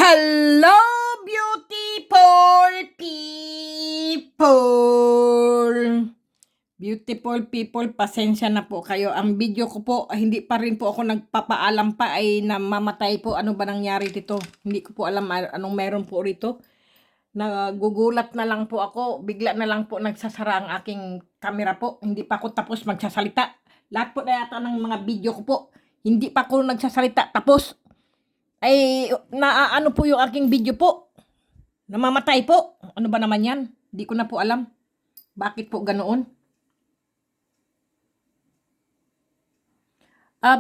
Hello, beautiful people! Beautiful people, pasensya na po kayo. Ang video ko po, hindi pa rin po ako nagpapaalam pa ay namamatay po. Ano ba nangyari dito? Hindi ko po alam anong meron po rito. Nagugulat na lang po ako. Bigla na lang po nagsasara ang aking camera po. Hindi pa ako tapos magsasalita. Lahat po na yata ng mga video ko po, hindi pa ako nagsasalita tapos. Ay, naaano po yung aking video po. Namamatay po. Ano ba naman yan? Hindi ko na po alam. Bakit po ganoon?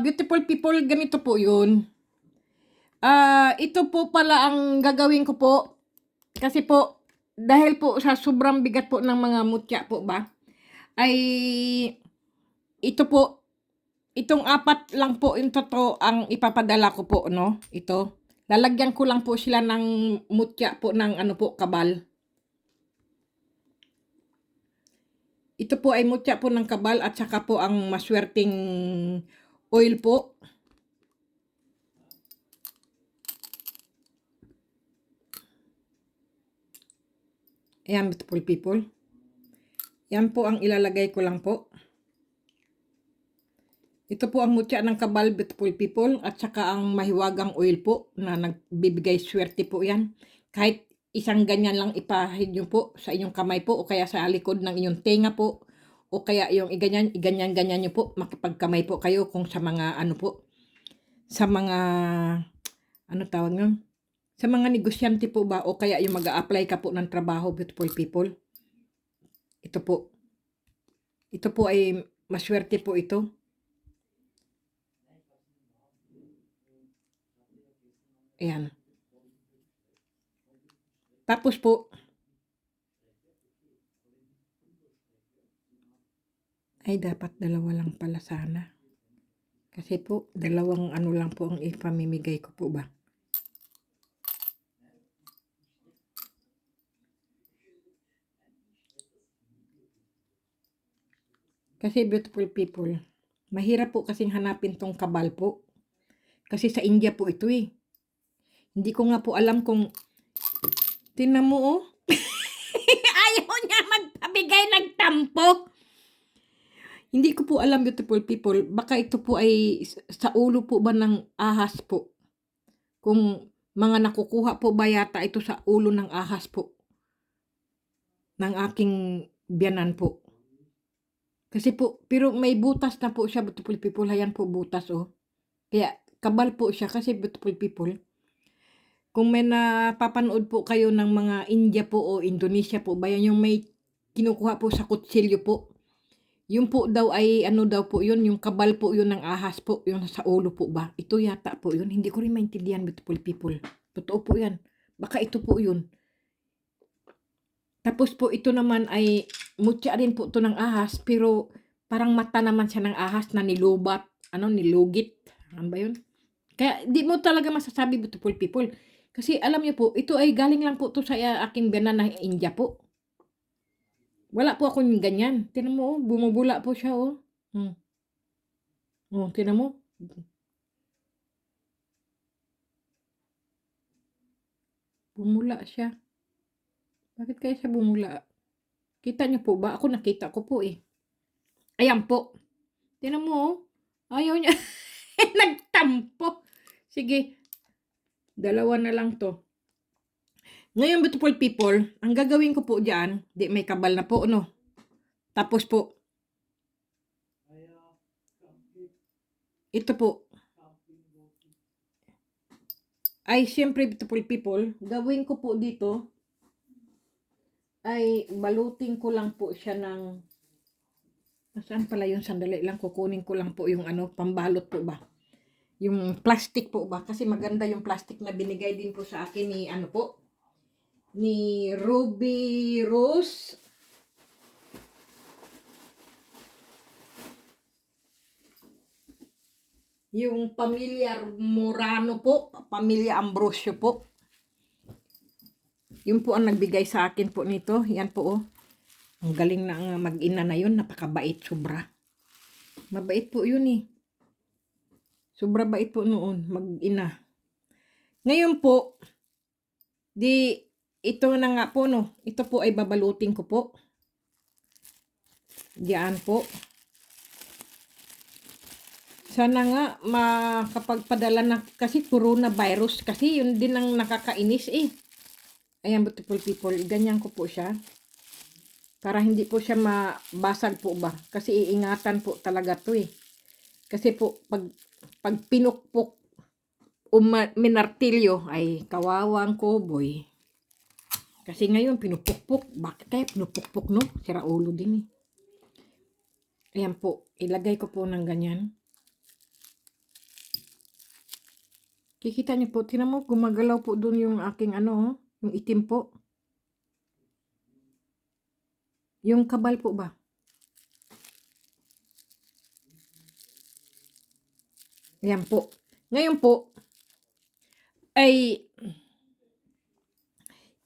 Beautiful people, ganito po yun. Ito po pala ang gagawin ko po. Kasi po, dahil po sa sobrang bigat po ng mga mutya po ba, ay ito po, itong 4 lang po yung totoo ang ipapadala ko po, no? Ito. Lalagyan ko lang po sila ng mutya po ng ano po, kabal. Ito po ay mutya po ng kabal at saka po ang maswerteng oil po. Ayan, beautiful people. Yan po ang ilalagay ko lang po. Ito po ang mutya ng kabal, beautiful people, at saka ang mahiwagang oil po na nagbibigay swerte po yan. Kahit isang ganyan lang ipahid nyo po sa inyong kamay po o kaya sa likod ng inyong tenga po o kaya yung iganyan-ganyan nyo po, makipagkamay po kayo kung sa mga ano po, sa mga, ano tawag nyo? Sa mga negosyante po ba o kaya yung mag-a-apply ka po ng trabaho, beautiful people. Ito po. Ito po ay maswerte po ito. Ayan. Tapos po, ay dapat dalawa lang pala sana. Kasi po, dalawang ano lang po ang ipamimigay ko po ba. Kasi beautiful people, mahirap po kasing hanapin tong kabal po. Kasi sa India po ito eh. Hindi ko nga po alam kung, tingnan mo oh. Ayaw niya magpabigay ng tampo. Hindi ko po alam, beautiful people, baka ito po ay sa ulo po ba ng ahas po. Kung mga nakukuha po ba yata ito sa ulo ng ahas po. Ng aking biyanan po. Kasi po, pero may butas na po siya, beautiful people. Ayan po, butas oh. Kaya, kabal po siya kasi beautiful people. Kung may napapanood po kayo ng mga India po o Indonesia po, bayan yung may kinukuha po sa kutsilyo po. Yung po daw ay, ano daw po yun, yung kabal po yun ng ahas po, yung sa ulo po ba? Ito yata po yun. Hindi ko rin maintindihan, beautiful people. Totoo po yan. Baka ito po yun. Tapos po ito naman ay mutya rin po ito ng ahas, pero parang mata naman siya ng ahas na nilubat, nilugit. Ano ba yun? Kaya di mo talaga masasabi, beautiful people. Kasi alam niyo po, ito ay galing lang po to sa aking biyanan na India po. Wala po akong ganyan. Tinan mo, oh, bumubula po siya, oh. Oh, tinan mo. Bumula siya. Bakit kaya siya bumula? Kita niyo po ba? Ako nakita ko po eh. Ayan po. Tinan mo, oh. Ayaw niya. Nagtampo. Sige. Dalawa na lang to. Ngayon, beautiful people, ang gagawin ko po dyan, di may kabal na po, no? Tapos po, ito po, ay siyempre, beautiful people, gawin ko po dito, ay balutin ko lang po siya ng, saan pala yung sandali lang, kukunin ko lang po yung pambalot po ba? Yung plastic po ba? Kasi maganda yung plastic na binigay din po sa akin ni, ni Ruby Rose. Yung pamilya Morano po, pamilya Ambrosio po. Yun po ang nagbigay sa akin po nito. Yan po oh. Ang galing na ang mag-ina na yun. Napakabait, sobra. Mabait po yun eh. Sobra bait po noon, mag-ina. Ngayon po, Di, ito na nga po, no. Ito po ay babalutin ko po. Diyan po. Sana nga makapagpadala na kasi coronavirus kasi yun din ang nakakainis eh. Ayan, beautiful people, ganyan ko po siya. Para hindi po siya mabasag po ba. Kasi iingatan po talaga to eh. Kasi po pag pinukpok o minartilyo ay kawawang koboy. Kasi ngayon pinupukpok. Bakit kaya pinupukpok no? Sira ulo din eh. Ayan po, ilagay ko po ng ganyan. Kikita niyo po, tinan mo, gumagalaw po dun yung aking ano, yung itim po. Yung kabal po ba? Ayan po. Ngayon po, ay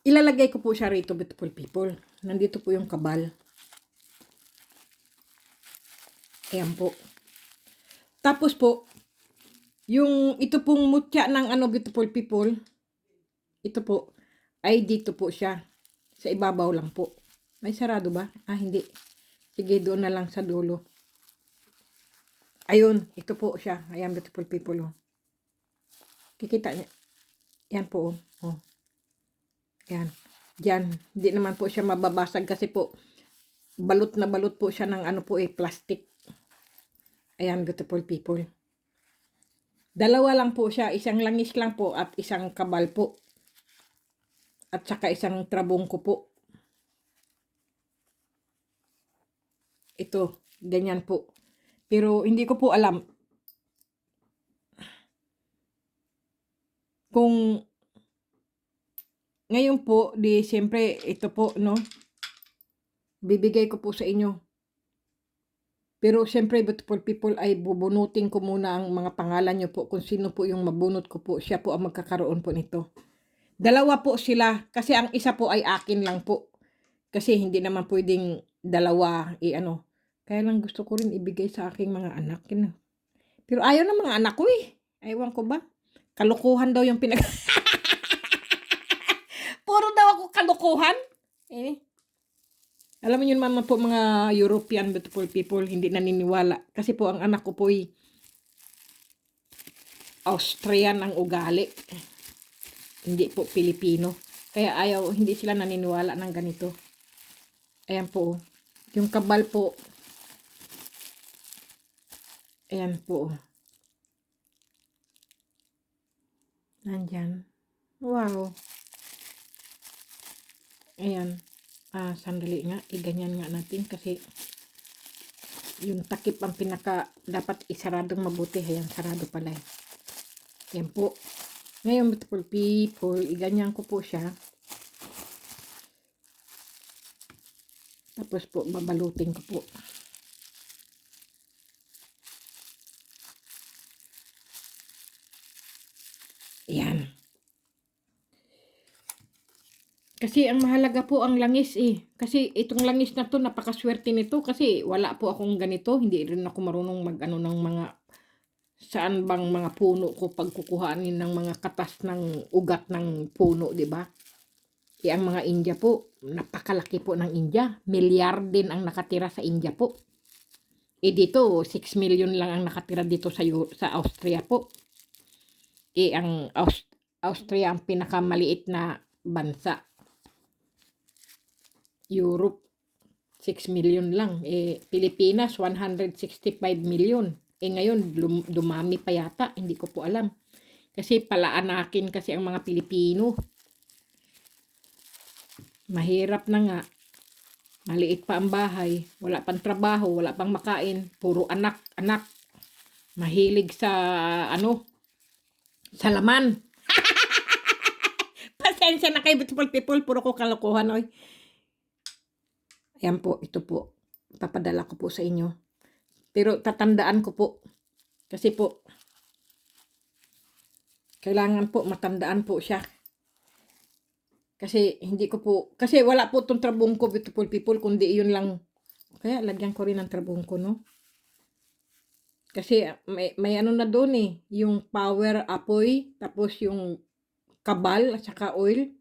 ilalagay ko po siya rito, beautiful people. Nandito po yung kabal. Ayan po. Tapos po, yung ito pong mutya ng ano, beautiful people, ito po, ay dito po siya. Sa ibabaw lang po. May sarado ba? Ah, hindi. Sige, doon na lang sa dulo. Ayun, ito po siya. Ayan, beautiful people. Oh. Kikita niya. Yan po. Oh. Yan. Diyan. Hindi naman po siya mababasag kasi po, balot na balot po siya ng ano po eh, plastic. Ayan, beautiful people. Dalawa lang po siya. Isang langis lang po at isang kabal po. At saka isang trabong ko po. Ito, ganyan po. Pero hindi ko po alam kung ngayon po, di siyempre ito po, no? Bibigay ko po sa inyo. Pero siyempre, beautiful people, ay bubunutin ko muna ang mga pangalan nyo po. Kung sino po yung mabunot ko po, siya po ang magkakaroon po nito. Dalawa po sila, kasi ang isa po ay akin lang po. Kasi hindi naman pwedeng dalawa, ano. Kaya lang gusto ko rin ibigay sa aking mga anak. Pero ayaw ng mga anak ko eh. Aywan ko ba? Kalukuhan daw yung pinag... Puro daw ako kalukuhan. Eh. Alam mo yun naman po mga European beautiful people, hindi naniniwala. Kasi po ang anak ko po ay Austrian ang ugali. Hindi po Pilipino. Kaya ayaw, hindi sila naniniwala ng ganito. Ayan po. Yung kabal po. Ayan po. Nandyan. Wow. Ayan. Sandali nga. Iganyan nga natin kasi yung takip ang pinaka dapat isaradong mabuti. Ayan, sarado pala eh. Ayan po. Ngayon, beautiful people, iganyan ko po siya. Tapos po, babalutin ko po. Ayan. Kasi ang mahalaga po ang langis eh. Kasi itong langis na to, napakaswerte nito. Kasi wala po akong ganito. Hindi rin ako marunong mag-ano ng mga saan bang mga puno ko pagkukuhanin ng mga katas ng ugat ng puno, di ba? Ang mga India po, napakalaki po ng India. Milyar din ang nakatira sa India po. Dito, 6 million lang ang nakatira dito sa Austria po. Ang Austria ang pinakamaliit na bansa. Europe, 6 million lang. Pilipinas, 165 million. Ngayon, dumami pa yata. Hindi ko po alam. Kasi palaanakin kasi ang mga Pilipino. Mahirap na nga. Maliit pa ang bahay. Wala pang trabaho. Wala pang makain. Puro anak. Mahilig sa, sa laman. Pasensya na kayo, beautiful people. Puro ko kalokohan, oy. Ayan po, ito po. Papadala ko po sa inyo. Pero tatandaan ko po. Kasi po, kailangan po matandaan po siya. Kasi hindi ko po, kasi wala po itong trabong ko, beautiful people, kundi yun lang. Kaya lagyan ko rin ng trabong ko, no? Kasi may ano na doon eh, yung power apoy, tapos yung kabal at saka oil.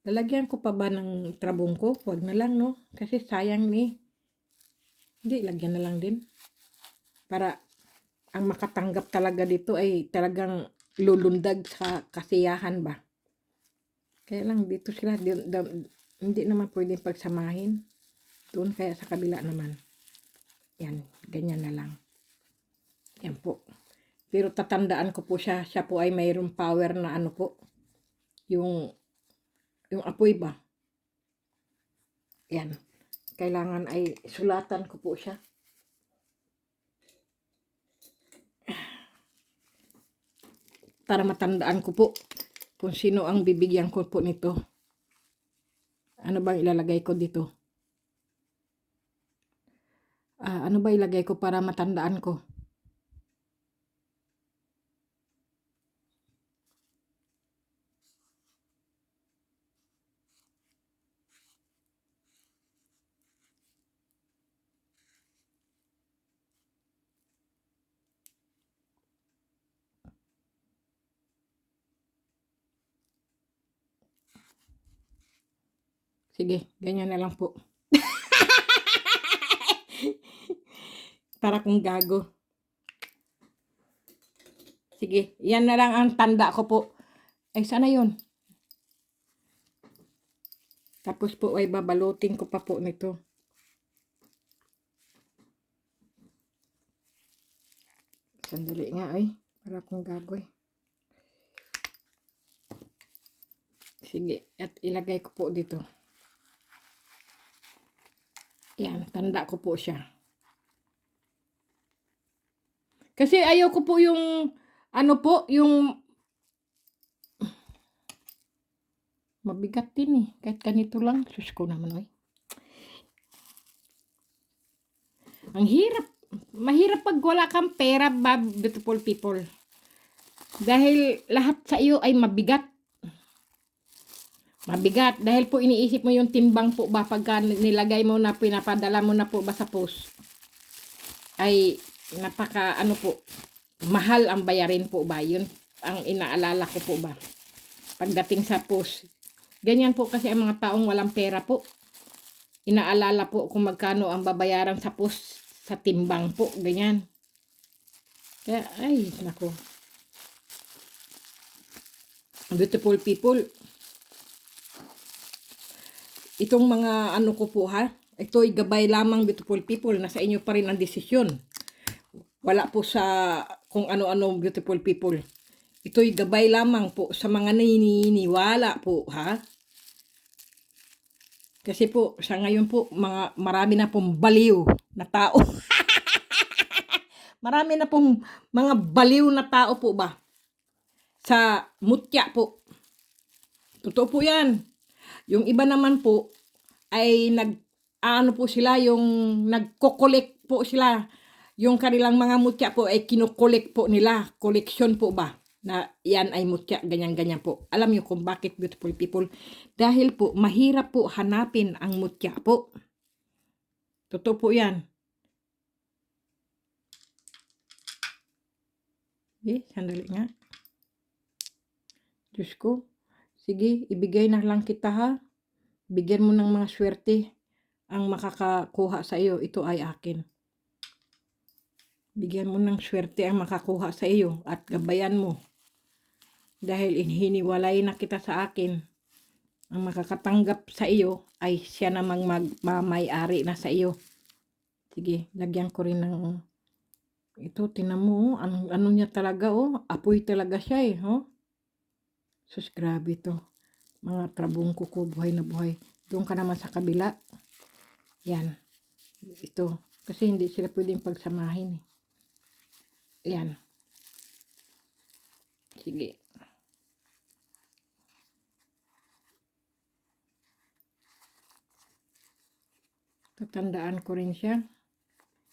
Lalagyan ko pa ba ng trabungko? Huwag na lang, no? Kasi sayang ni. Hindi, lagyan na lang din. Para ang makatanggap talaga dito ay talagang lulundag sa kasiyahan ba. Kaya lang dito sila, hindi naman pwedeng pagsamahin. Doon kaya sa kabila naman. Yan, ganyan na lang. Yan po. Pero tatandaan ko po siya, siya po ay mayroong power na ano po, yung apoy ba. Yan. Kailangan ay sulatan ko po siya. Para matandaan ko po kung sino ang bibigyan ko po nito. Ano bang ilalagay ko dito? Ano ba ilagay ko para matandaan ko? Sige, ganyan na lang po. Para kung gago. Sige, yan na lang ang tanda ko po. Ay, sana yun. Tapos po ay babalutin ko pa po nito. Sandali nga ay. Para kung gago eh. Sige, at ilagay ko po dito. Yan, tanda ko po siya. Kasi ayaw ko po yung, ano po, yung mabigat din eh. Kahit ganito lang. Sus ko naman eh. Ang hirap. Mahirap pag wala kang pera, beautiful people. Dahil lahat sa iyo ay mabigat. Mabigat. Dahil po iniisip mo yung timbang po ba pagka nilagay mo na, pinapadala mo na po ba sa post. Ay napaka ano po, mahal ang bayarin po ba. Yun ang inaalala ko po ba. Pagdating sa post. Ganyan po kasi ang mga taong walang pera po. Inaalala po kung magkano ang babayaran sa post sa timbang po. Ganyan. Kaya ay nako. Beautiful people. Itong mga ano ko po ha. Ito'y gabay lamang beautiful people. Nasa inyo pa rin ang desisyon. Wala po sa kung ano-ano beautiful people. Ito'y gabay lamang po sa mga naniniwala po ha. Kasi po sa ngayon po marami na pong baliw na tao. Marami na pong mga baliw na tao po ba. Sa mutya po. Totoo po yan. Yung iba naman po ay ano po sila, yung nagko-collect po sila. Yung kanilang mga mutya po ay kino-collect po nila. Collection po ba? Na yan ay mutya, ganyan-ganyan po. Alam niyo kung bakit beautiful people? Dahil po mahirap po hanapin ang mutya po. Totoo po yan. Sandali nga. Diyos ko. Sige, ibigay na lang kita ha. Bigyan mo ng mga swerte ang makakakuha sa iyo. Ito ay akin. Bigyan mo ng swerte ang makakuha sa iyo at gabayan mo. Dahil hiniwalay na kita sa akin. Ang makakatanggap sa iyo ay siya namang magmamay-ari na sa iyo. Sige, lagyan ko rin ng ito, tinan mo, ano niya talaga apoy talaga siya oh. Sus, grabe to. Mga trabungko ko, buhay na buhay. Doon ka naman sa kabila. Yan. Ito. Kasi hindi sila pwedeng pagsamahin eh. Yan. Sige. Tatandaan ko rin siya.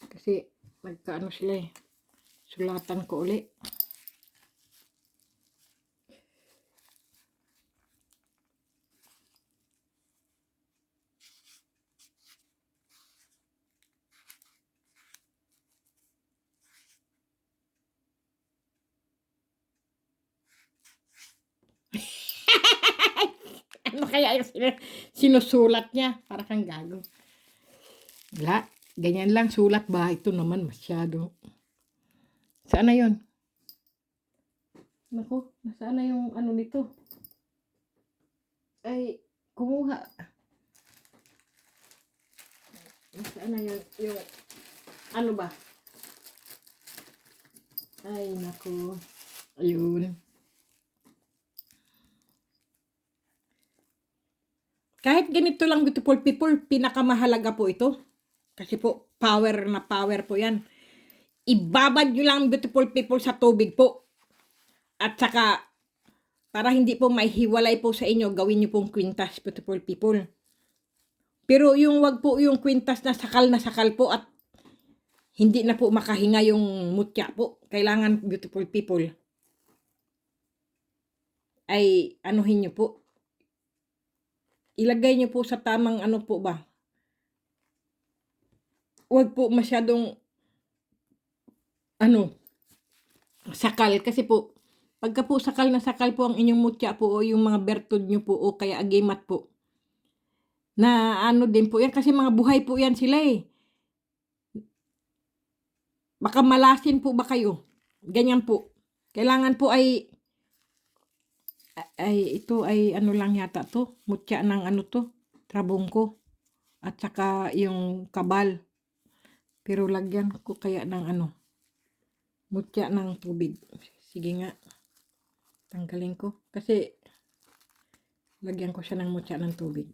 Kasi nagkaano sila eh. Sulatan ko uli. Ano kaya yung sinusulat niya? Para kang gago. Wala. Ganyan lang sulat ba? Ito naman masyado. Saan na yun? Naku, nasaan na yung ano nito? Ay, kumuha. Nasaan na yung ano ba? Ay, naku. Ayun. Kahit ganito lang, beautiful people, pinakamahalaga po ito. Kasi po, power na power po yan. Ibabad nyo lang, beautiful people, sa tubig po. At saka, para hindi po maihiwalay po sa inyo, gawin nyo pong kwintas, beautiful people. Pero yung wag po yung kwintas na sakal po at hindi na po makahinga yung mutya po. Kailangan, beautiful people, ay anuhin nyo po. Ilagay nyo po sa tamang ano po ba. Wag po masyadong sakal. Kasi po, pagka po sakal po ang inyong mutya po o yung mga bertod nyo po o kaya agimat po. Na ano din po yan. Kasi mga buhay po yan sila eh. Baka malasin po ba kayo? Ganyan po. Kailangan po ay ito ay ano lang yata to. Mutya ng ano to. Trabongko. At saka yung kabal. Pero lagyan ko kaya ng mutya ng tubig. Sige nga. Tanggalin ko. Kasi lagyan ko siya ng mutya ng tubig.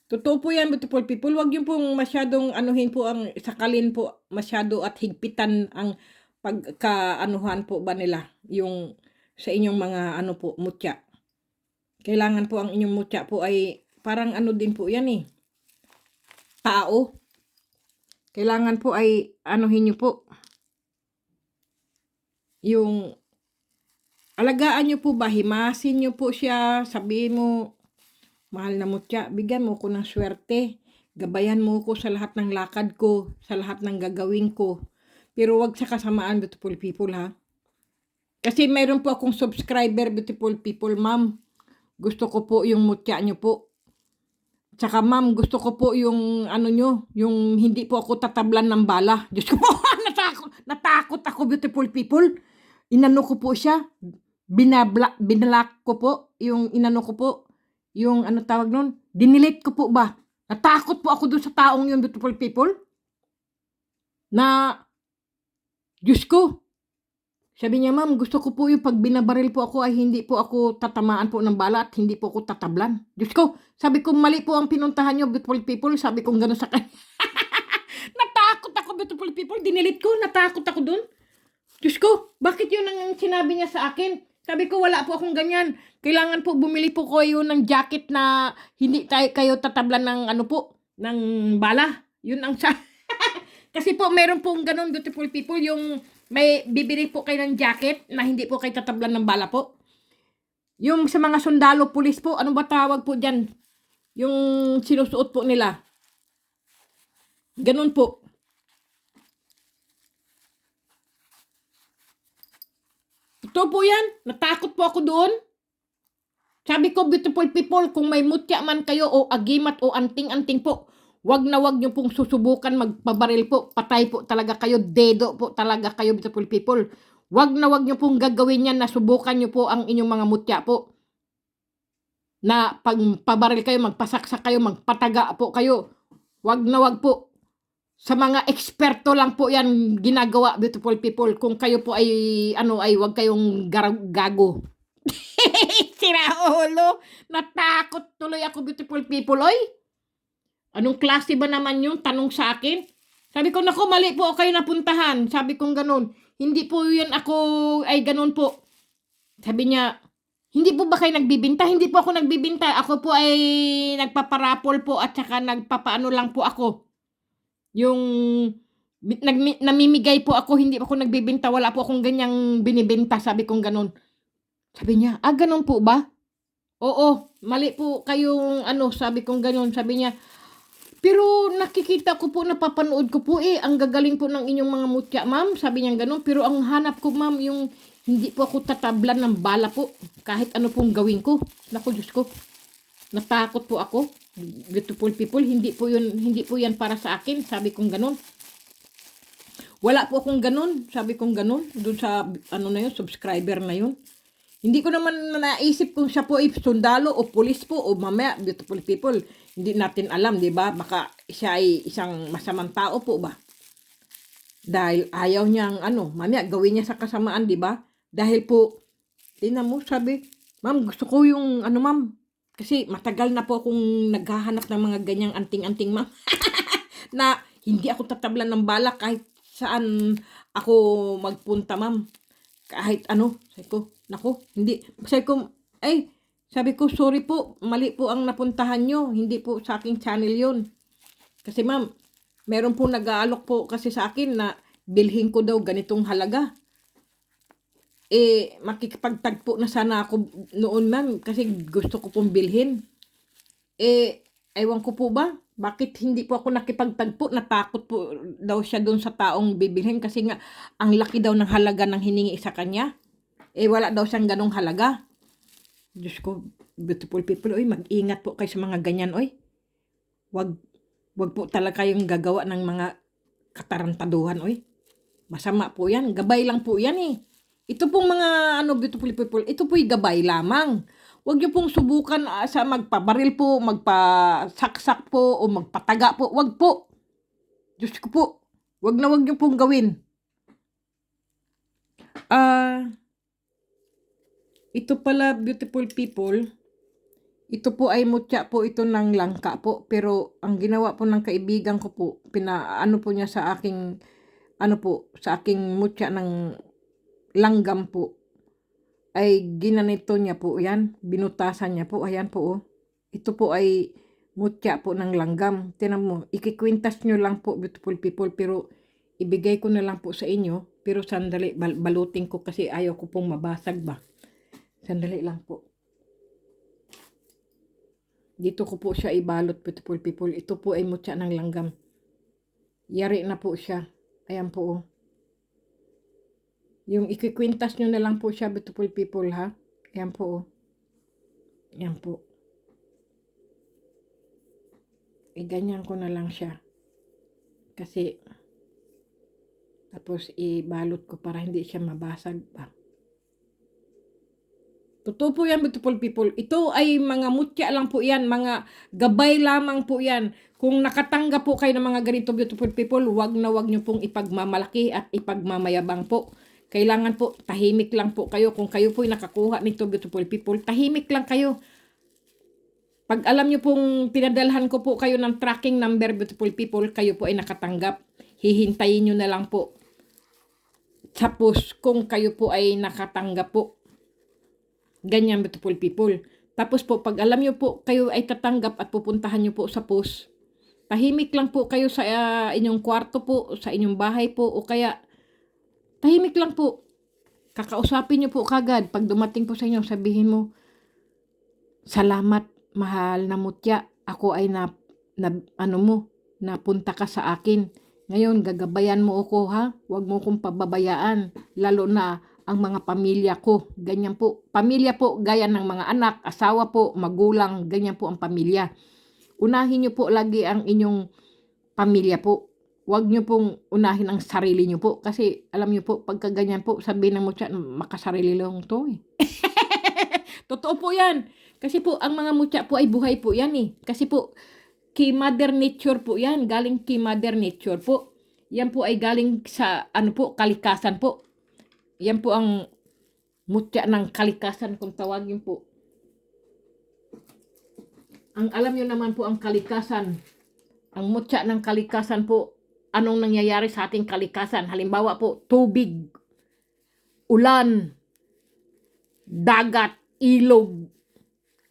Totoo po yan, beautiful people. Huwag yung pong masyadong anuhin po ang sakalin po masyado at higpitan ang pagkaanuhan po ba nila yung sa inyong mga po mutya. Kailangan po ang inyong mutya po ay parang din po yan eh. Tao. Kailangan po ay anuhin nyo po. Yung alagaan nyo po ba, himasin nyo po siya, sabihin mo, mahal na mutya, bigyan mo ko ng swerte, gabayan mo ko sa lahat ng lakad ko, sa lahat ng gagawin ko. Pero wag sa kasamaan, beautiful people ha. Kasi mayroon po akong subscriber, beautiful people, ma'am. Gusto ko po yung mutya nyo po. Tsaka ma'am, gusto ko po yung nyo, yung hindi po ako tatablan ng bala. Diyos ko po, natakot ako, beautiful people. Inano ko po siya, binalak ko po, yung inano ko po, yung tawag nun, dinilit ko po ba. Natakot po ako doon sa taong yun, beautiful people. Na, Diyos ko, sabi niya, ma'am, gusto ko po yung pag binabaril po ako ay hindi po ako tatamaan po ng bala at hindi po ako tatablan. Diyos ko, sabi ko, mali po ang pinuntahan niyo, beautiful people. Sabi ko gano'n sa kanya. Natakot ako, beautiful people. Dinilit ko, natakot ako dun. Diyos ko, bakit yun ang sinabi niya sa akin? Sabi ko, wala po akong ganyan. Kailangan po bumili po kayo ng jacket na hindi kayo tatablan ng ng bala. Yun ang Kasi po, meron pong ganun, beautiful people, yung may bibili po kayo ng jacket na hindi po kayo tatablan ng bala po. Yung sa mga sundalo, pulis po, ano ba tawag po dyan? Yung sinusuot po nila. Ganun po. Ito po yan. Natakot po ako doon. Sabi ko, beautiful people, kung may mutya man kayo o agimat o anting-anting po, wag na wag nyo pong susubukan magpabaril po. Patay po talaga kayo. Dedo po talaga kayo, beautiful people. Wag na wag nyo pong gagawin yan na subukan nyo po ang inyong mga mutya po. Na pag pabaril kayo, magpasaksak kayo, magpataga po kayo. Wag na wag po. Sa mga eksperto lang po yan ginagawa, beautiful people. Kung kayo po ay, wag kayong gago. Siraulo. Natakot tuloy ako, beautiful people, oy. Anong klase ba naman yung tanong sa akin? Sabi ko, naku, mali po kayo napuntahan. Sabi kong ganun. Hindi po yan ako ay ganun po. Sabi niya, hindi po ba kayo nagbibinta? Hindi po ako nagbibinta. Ako po ay nagpaparapol po at saka nagpapaano lang po ako. Yung namimigay po ako, hindi ako nagbibinta. Wala po akong ganyang binibinta. Sabi kong ganun. Sabi niya, ganun po ba? Oo, mali po kayong sabi kong ganun. Sabi niya, pero nakikita ko po, napapanood ko po ang gagaling po ng inyong mga mutya, ma'am. Sabi niya ganun. Pero ang hanap ko, ma'am, yung Hindi po ako tatablan ng bala po. Kahit ano pong gawin ko. Naku, Diyos ko. Natakot po ako. Beautiful people, hindi po yan para sa akin. Sabi kong ganun. Wala po akong ganun. Sabi kong ganun. Doon sa, ano na yun, subscriber na yun. Hindi ko naman naisip kung siya po ay sundalo o pulis po o mamaya, beautiful people. Hindi natin alam, di ba? Baka siya ay isang masamang tao po ba? Dahil ayaw niyang, mamaya gawin niya sa kasamaan, di ba? Dahil po, tingnan mo, sabi, ma'am, gusto ko yung, ma'am, kasi matagal na po akong naghahanap ng mga ganyang anting-anting, ma'am. Na hindi ako tatablan ng bala kahit saan ako magpunta, ma'am. Kahit ano, sabi ko, naku, hindi. Sabi ko, sorry po, mali po ang napuntahan nyo. Hindi po sa aking channel yun. Kasi ma'am, meron po nag-aalok po kasi sa akin na bilhin ko daw ganitong halaga. Makikipagtagpo na sana ako noon, ma'am, kasi gusto ko pong bilhin. Ewan ko po ba, bakit hindi po ako nakipagtagpo? Natakot po daw siya doon sa taong bibilhin kasi nga ang laki daw ng halaga ng hiningi sa kanya. Wala daw siyang ganong halaga. Diyos ko, beautiful people, mag-ingat po kayo sa mga ganyan, Wag po talaga kayong gagawa ng mga katarantaduhan, Masama po yan. Gabay lang po yan, Ito pong mga, beautiful people, ito po'y gabay lamang. Huwag niyo pong subukan sa magpabaril po, magpasaksak po, o magpataga po. Huwag po. Diyos ko po. Huwag niyo pong gawin. Ito pala, beautiful people, ito po ay mutya po ito ng langka po. Pero ang ginawa po ng kaibigan ko po, pinaano po niya sa aking, sa aking mutya ng langgam po, ay ginanito niya po yan. Binutasan niya po. Ayan po, Ito po ay mutya po ng langgam. Tinan mo, ikikwintas nyo lang po, beautiful people, pero ibigay ko na lang po sa inyo. Pero sandali, balutin ko kasi ayaw ko pong mabasag ba. Sandali lang po. Dito ko po siya ibalot, beautiful people. Ito po ay mutya ng langgam. Yari na po siya. Ayan po, Yung ikikwintas nyo na lang po siya, beautiful people, ha? Ayan po, Ayan po. Ganyan ko na lang siya. Kasi, tapos ibalot ko para hindi siya mabasag pa. Totoo po yan, beautiful people. Ito ay mga mutya lang po yan. Mga gabay lamang po yan. Kung nakatanggap po kayo ng mga ganito, beautiful people, wag nyo pong ipagmamalaki at ipagmamayabang po. Kailangan po, tahimik lang po kayo. Kung kayo po'y nakakuha nito, beautiful people, tahimik lang kayo. Pag alam nyo pong pinadalhan ko po kayo ng tracking number, beautiful people, kayo po ay nakatanggap. Hihintayin nyo na lang po. Tapos, kung kayo po ay nakatanggap po. Ganyan, beautiful people. Tapos po, pag alam nyo po, kayo ay tatanggap at pupuntahan nyo po sa post. Tahimik lang po kayo sa inyong kwarto po, sa inyong bahay po, o kaya tahimik lang po. Kakausapin nyo po kagad. Pag dumating po sa inyo, sabihin mo, salamat, mahal na mutya. Ako ay napunta ka sa akin. Ngayon, gagabayan mo ako, ha? Huwag mo kong pababayaan. Lalo na ang mga pamilya ko. Ganyan po. Pamilya po, gaya ng mga anak, asawa po, magulang. Ganyan po ang pamilya. Unahin nyo po lagi ang inyong pamilya po. Huwag nyo pong unahin ang sarili nyo po. Kasi alam nyo po, pagka ganyan po, sabihin ng mutya, makasarili lang to Totoo po yan. Kasi po, ang mga mutya po ay buhay po yan Kasi po, kay Mother Nature po yan. Galing kay Mother Nature po. Yan po ay galing sa, kalikasan po. Yan po ang mutya ng kalikasan kung tawagin po. Ang alam nyo naman po ang kalikasan. Ang mutya ng kalikasan po, anong nangyayari sa ating kalikasan? Halimbawa po, tubig, ulan, dagat, ilog,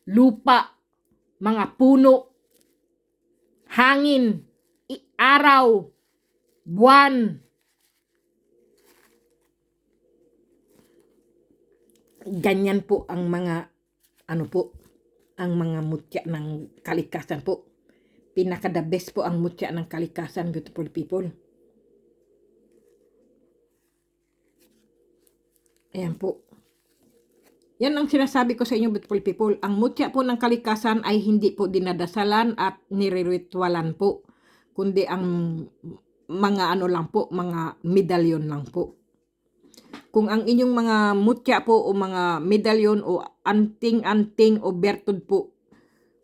lupa, mga puno, hangin, araw, buwan. Ganyan po ang mga ang mga mutya ng kalikasan po. Pinaka-the best po ang mutya ng kalikasan, beautiful people. Ayan po. Yan ang sinasabi ko sa inyo, beautiful people. Ang mutya po ng kalikasan ay hindi po dinadasalan at niriritualan po, kundi ang mga ano lang po, mga medalyon lang po. Kung ang inyong mga mutya po o mga medalyon o anting-anting o bertud po,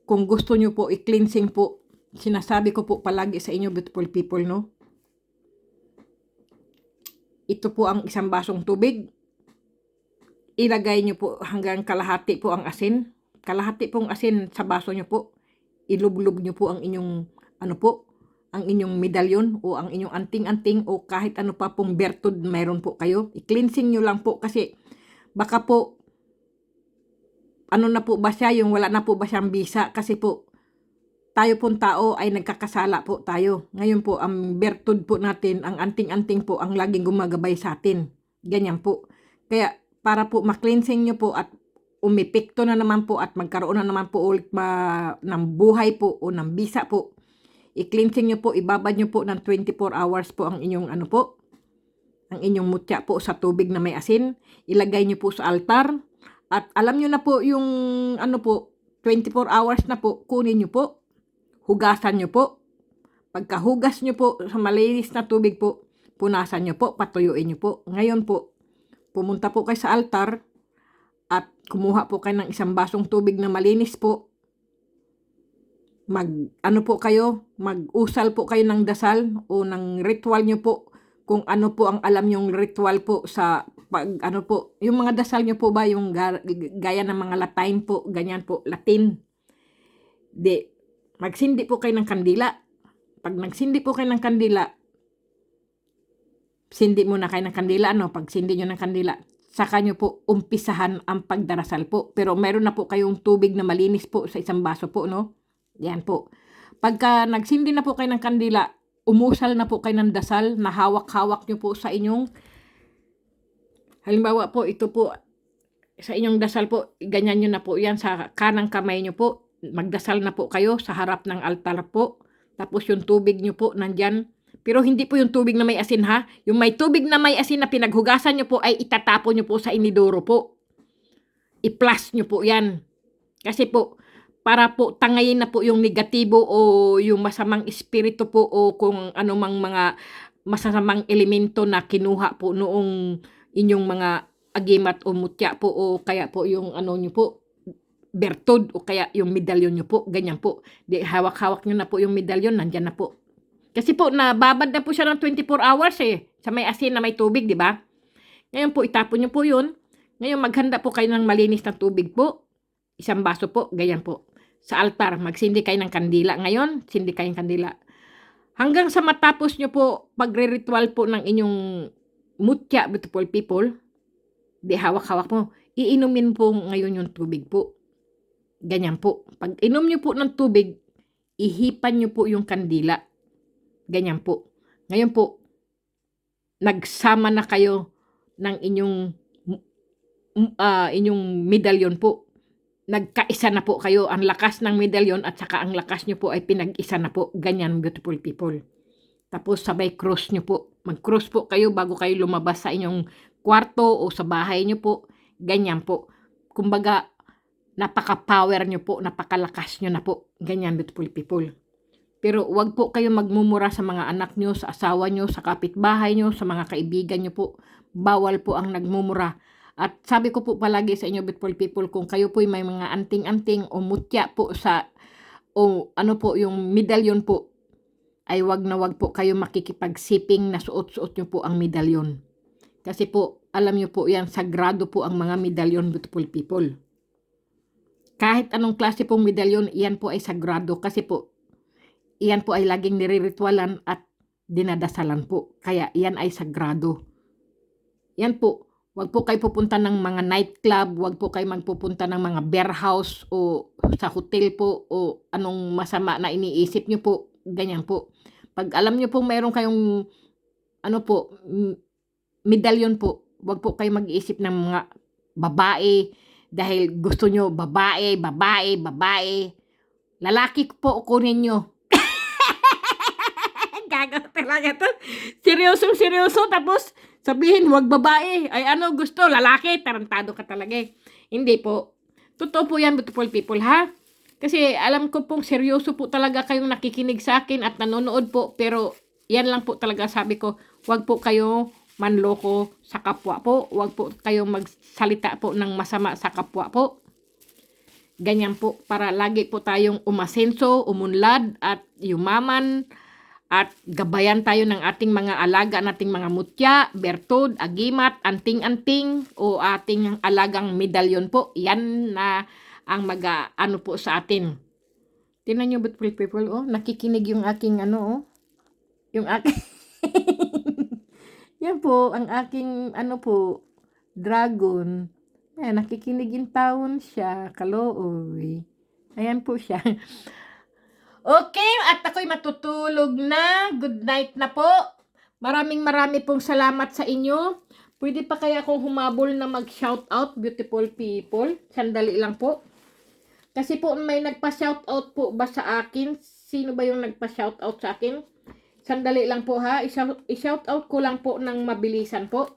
kung gusto nyo po i-cleansing po, sinasabi ko po palagi sa inyo, beautiful people, no? Ito po ang isang basong tubig. Ilagay nyo po hanggang kalahati po ang asin. Kalahati pong asin sa baso nyo po. Ilublob nyo po ang inyong, ano po, ang inyong medalyon o ang inyong anting-anting o kahit ano pa pong bertud mayroon po kayo. I-cleansing nyo lang po kasi baka po, ano na po ba siya, yung wala na po ba siyang bisa kasi po, tayo pong tao ay nagkakasala po tayo. Ngayon po, ang bertud po natin, ang anting-anting po, ang laging gumagabay sa atin. Ganyan po. Kaya, para po ma-cleansing nyo po at umipekto na naman po at magkaroon na naman po ulit ng buhay po o ng bisa po, i-cleansing nyo po, ibabad nyo po ng 24 hours po ang inyong ano po, ang inyong mutya po sa tubig na may asin. Ilagay nyo po sa altar. At alam nyo na po yung ano po, 24 hours na po, kunin nyo po. Hugasan nyo po. Pagkahugas nyo po sa malinis na tubig po, punasan nyo po, patuyuin nyo po. Ngayon po, pumunta po kayo sa altar at kumuha po kayo ng isang basong tubig na malinis po. Ano po kayo, mag-usal po kayo ng dasal o ng ritual nyo po. Kung ano po ang alam nyong ritual po sa ano po, yung mga dasal nyo po ba, yung gaya ng mga Latin po, ganyan po, Latin. Magsindi po kayo ng kandila. Pag nagsindi po kayo ng kandila, sindi muna kayo ng kandila, pag sindi nyo ng kandila, saka nyo po umpisahan ang pagdarasal po. Pero meron na po kayong tubig na malinis po sa isang baso po, no? Yan po. Pagka nagsindi na po kayo ng kandila, umusal na po kayo ng dasal na hawak-hawak nyo po sa inyong, halimbawa po, ito po, sa inyong dasal po, ganyan nyo na po yan sa kanang kamay nyo po. Magdasal na po kayo sa harap ng altar po. Tapos yung tubig nyo po nandyan. Pero hindi po yung tubig na may asin ha. Yung may tubig na may asin na pinaghugasan nyo po ay itatapon nyo po sa inidoro po. I-flush nyo po yan. Kasi po, para po tangayin na po yung negatibo o yung masamang espiritu po o kung anumang mga masasamang elemento na kinuha po noong inyong mga agimat o mutya po o kaya po yung ano nyo po, bertud o kaya yung medalyon nyo po, ganyan po. Di hawak-hawak nyo na po yung medalyon, nandyan na po. Kasi po, nababad na po siya ng 24 hours sa may asin na may tubig, di ba? Ngayon po, itapon nyo po yun. Ngayon, maghanda po kayo ng malinis na tubig po. Isang baso po, ganyan po. Sa altar, magsindi kayo ng kandila. Ngayon, sindi kayo ng kandila. Hanggang sa matapos nyo po, pagre-ritual po ng inyong mutya, beautiful people, di hawak-hawak mo, iinumin po ngayon yung tubig po. Ganyan po. Pag inom nyo po ng tubig, ihipan nyo po yung kandila. Ganyan po. Ngayon po, nagsama na kayo ng inyong medalyon po. Nagkaisa na po kayo. Ang lakas ng medalyon at saka ang lakas nyo po ay pinag-isa na po. Ganyan, beautiful people. Tapos sabay cross nyo po. Mag-cross po kayo bago kayo lumabas sa inyong kwarto o sa bahay nyo po. Ganyan po. Kumbaga, napaka-power nyo po, napakalakas nyo na po. Ganyan, beautiful people. Pero wag po kayo magmumura sa mga anak nyo, sa asawa nyo, sa kapitbahay nyo, sa mga kaibigan nyo po. Bawal po ang nagmumura. At sabi ko po palagi sa inyo, beautiful people, kung kayo po may mga anting-anting o mutya po o ano po, yung medalyon po, ay wag na wag po kayo makikipagsiping na suot-suot nyo po ang medalyon. Kasi po, alam nyo po yan, sagrado po ang mga medalyon, beautiful people. Kahit anong klase pong medalyon, iyan po ay sagrado kasi po, iyan po ay laging nire-ritualan at dinadasalan po. Kaya iyan ay sagrado. Yan po, wag po kayo pupunta ng mga nightclub, wag po kayo magpupunta ng mga bear house o sa hotel po o anong masama na iniisip nyo po, ganyan po. Pag alam nyo po mayroon kayong ano po, medalyon po, wag po kayo mag-iisip ng mga babae dahil gusto nyo babae. Lalaki po kunin nyo. Gago talaga to. Seryoso tapos Sabihin, wag babae. Ay ano gusto? Lalaki. Tarantado ka talaga eh. Hindi po. Totoo po yan, beautiful people, ha? Kasi alam ko pong seryoso po talaga kayong nakikinig sa akin at nanonood po. Pero yan lang po talaga sabi ko. Wag po kayo manloko sa kapwa po. Wag po kayong magsalita po ng masama sa kapwa po. Ganyan po para lagi po tayong umasenso, umunlad at yumaman at gabayan tayo ng ating mga alaga, nating mga mutya, bertud, agimat, anting-anting o ating alagang medalyon po. Yan na ang ano po sa atin. Tingnan nyo, beautiful people, oh, nakikinig yung aking ano, oh. Yung aking yan po, ang aking ano po, dragon. Ayan, nakikinig yung taon siya, kalooy. Ayan po siya. Okay, at ako'y matutulog na. Good night na po. Marami pong salamat sa inyo. Pwede pa kaya akong humabol na mag-shoutout, beautiful people? Sandali lang po. Kasi po may nagpa-shoutout po ba sa akin? Sino ba yung nagpa-shoutout sa akin? Sandali lang po ha. I-shoutout ko lang po ng mabilisan po.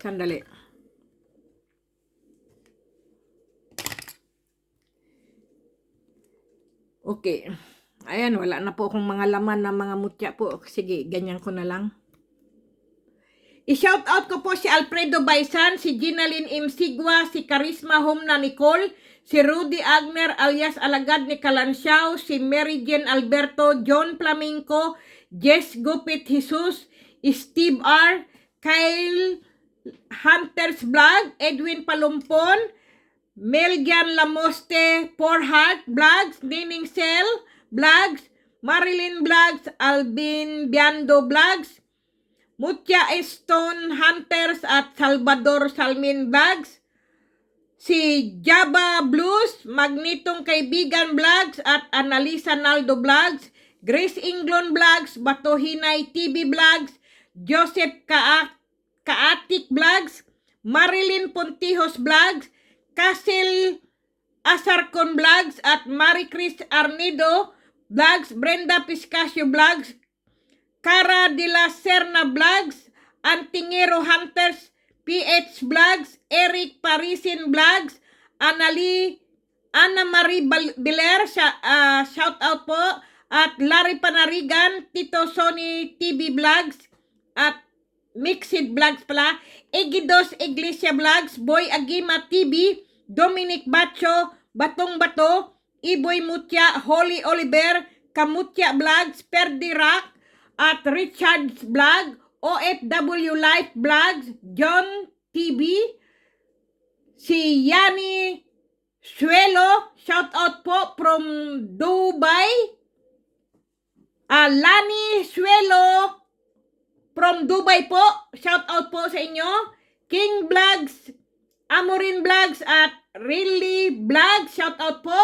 Sandali. Okay. Ayan, wala na po akong mga laman na mga mutya po. Sige, ganyan ko na lang. I-shout out ko po si Alfredo Baisan, si Ginalyn M. Sigwa, si Charisma Homna Nicole, si Rudy Agner alias Alagad ni Kalansiao, si Mary Jane Alberto, John Flamenco, Jess Gupit Jesus, Steve R., Kyle Hunter's Vlog, Edwin Palumpon, Melgian Lamoste, Poor Heart Vlogs, Nining Cell Vlogs, Marilyn Vlogs, Alvin Biando Vlogs, Mutya Stone Hunters at Salvador Salmin Vlogs, si Java Blues, Magnitong Kaibigan Vlogs at Analisa Naldo Vlogs, Grace England Vlogs, Batohinay TV Vlogs, Joseph Kaatik Vlogs, Marilyn Pontijos Vlogs, Castle Asarcon Vlogs at Marie Chris Arnido Vlogs, Brenda Piscasio Vlogs, Cara de la Serna Vlogs, Antingero Hunters PH Vlogs, Eric Parisin Vlogs, Ana Marie Biler, shout out po, at Larry Panarigan, Tito Sony TV Vlogs, at Mixed Vlogs pala, Egidos Iglesia Vlogs, Boy Agima TV, Dominic Bacho, Batong Bato, Iboy Mutya, Holly Oliver, Kamutya Vlogs, Perdi Rock, at Richard's Vlog, OFW Life Vlogs, John TV, si Yani Suelo, shout out po from Dubai, Lani Suelo from Dubai po, shout out po sa inyo, King Vlogs, Amorin Vlogs at Really Vlogs, shout out po,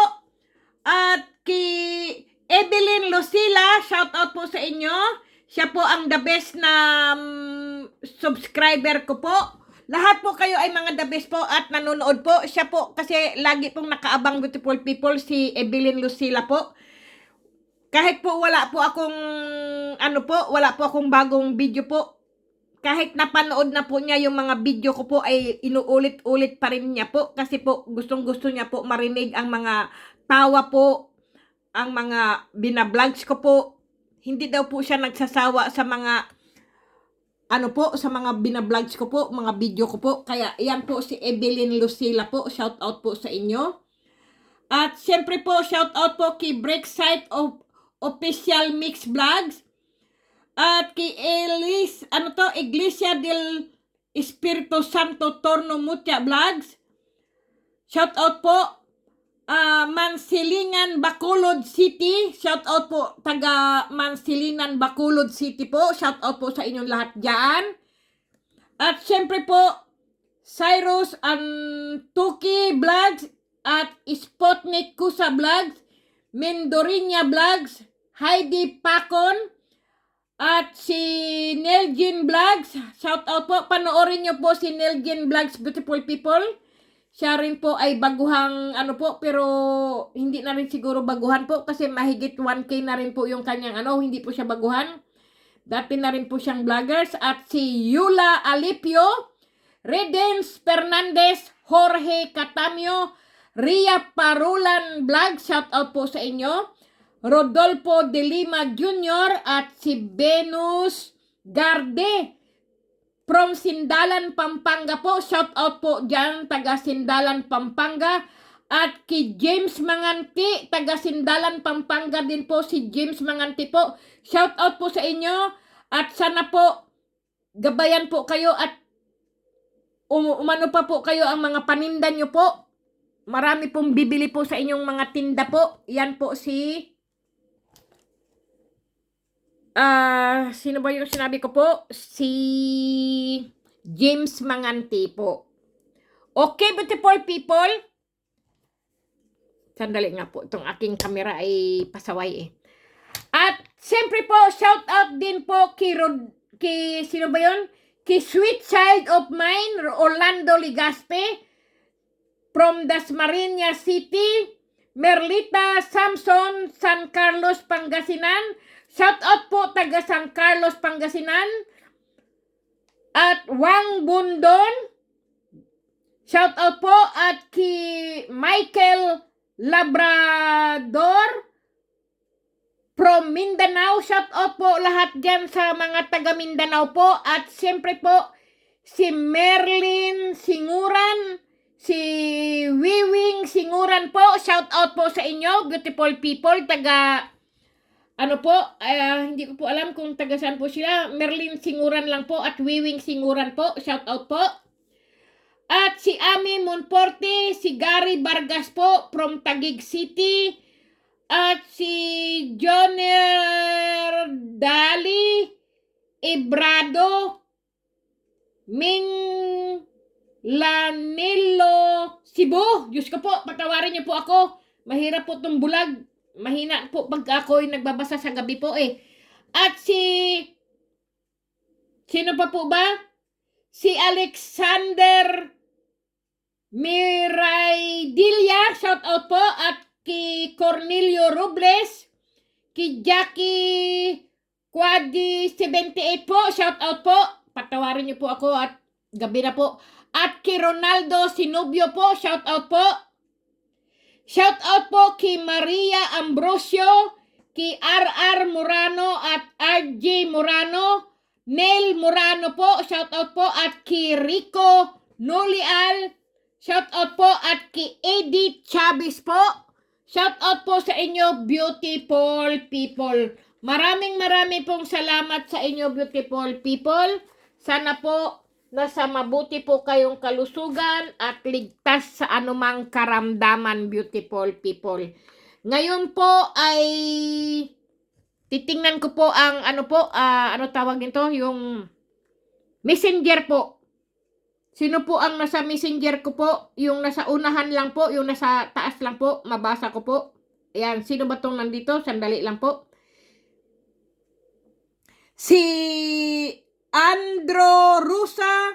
at kay Evelyn Lucila, shout out po sa inyo. Siya po ang the best na subscriber ko po. Lahat po kayo ay mga the best po at nanonood po. Siya po kasi lagi pong nakaabang, beautiful people, si Evelyn Lucila po. Kahit po wala po akong wala po akong bagong video po. Kahit napanood na po niya yung mga video ko po ay inuulit-ulit pa rin niya po kasi po gustong-gusto niya po marinig ang mga tawa po, ang mga binablogs ko po. Hindi daw po siya nagsasawa sa mga sa mga binablogs ko po, mga video ko po. Kaya yan po si Evelyn Lucila po. Shout out po sa inyo. At syempre po, shout out po kay Breakside of Official Mix Vlogs. At kay Iglesia del Espiritu Santo Torno Mutya Vlogs. Shout out po. Mansilingan, Bacolod City. Shout out po, taga Mansilingan, Bacolod City po. Shout out po sa inyong lahat dyan. At syempre po, Cyrus Antuki Vlogs at Spotnik Kusa Vlogs, Mendorinia Vlogs, Heidi Pacon, at si Nelgin Vlogs. Shout out po, panoorin nyo po si Nelgin Vlogs, beautiful people. Siya rin po ay baguhang pero hindi na rin siguro baguhan po kasi mahigit 1K na rin po yung kanyang hindi po siya baguhan. Dati na rin po siyang vloggers. At si Yula Alipio, Redens Fernandez, Jorge Catamio, Ria Parulan Vlog, shout out po sa inyo. Rodolfo de Lima Jr. at si Venus Garde from Sindalan, Pampanga po. Shout out po dyan, taga Sindalan, Pampanga. At kay James Manganti, taga Sindalan, Pampanga din po si James Manganti po. Shout out po sa inyo. At sana po, gabayan po kayo at umano pa po kayo ang mga paninda nyo po. Marami pong bibili po sa inyong mga tinda po. Yan po si... sino ba yung sinabi ko po? Si James Manganti po. Okay, beautiful people. Sandali nga po. Itong aking camera ay pasaway eh. At siyempre po, shout out din po kay sino ba yun? Kay Sweet Child of Mine, Orlando Ligaspe, from Dasmariñas City, Merlita Samson, San Carlos, Pangasinan. Shout out po taga San Carlos, Pangasinan. At Wang Bundon. Shout out po at kay Michael Labrador from Mindanao. Shout out po lahat dyan sa mga taga Mindanao po. At siyempre po si Merlin Singuran, si Wiwing Singuran po. Shout out po sa inyo, beautiful people, taga ano po, hindi ko po alam kung taga saan po sila. Merlin Singuran lang po at Wiwing Singuran po. Shout out po. At si Ami Monforte, si Gary Vargas po from Taguig City. At si Joner Dali Ibrado Ming Lanilo Cebu. Diyos ko po, patawarin niyo po ako. Mahirap po itong bulag. Mahina po pag ako'y nagbabasa sa gabi po eh. At sino pa po ba? Si Alexander Miraydilla, shout out po. At kay Cornelio Robles, kay Jackie Quadi 78 po, shout out po. Patawarin niyo po ako at gabi na po. At kay Ronaldo Sinubio po, shout out po. Shout out po kay Maria Ambrosio, kay RR Morano at RJ Morano, Nel Morano po, shout out po. At kay Rico Nolial, shout out po. At kay Edith Chavez po, shout out po sa inyo, beautiful people. Maraming pong salamat sa inyo, beautiful people. Sana po nasa mabuti po kayong kalusugan at ligtas sa anumang karamdaman, beautiful people. Ngayon po ay titingnan ko po ang ano tawag nito, yung messenger po. Sino po ang nasa messenger ko po? Yung nasa unahan lang po, yung nasa taas lang po, mabasa ko po. Ayan, sino ba tong nandito? Sandali lang po. Si Andro Rusa,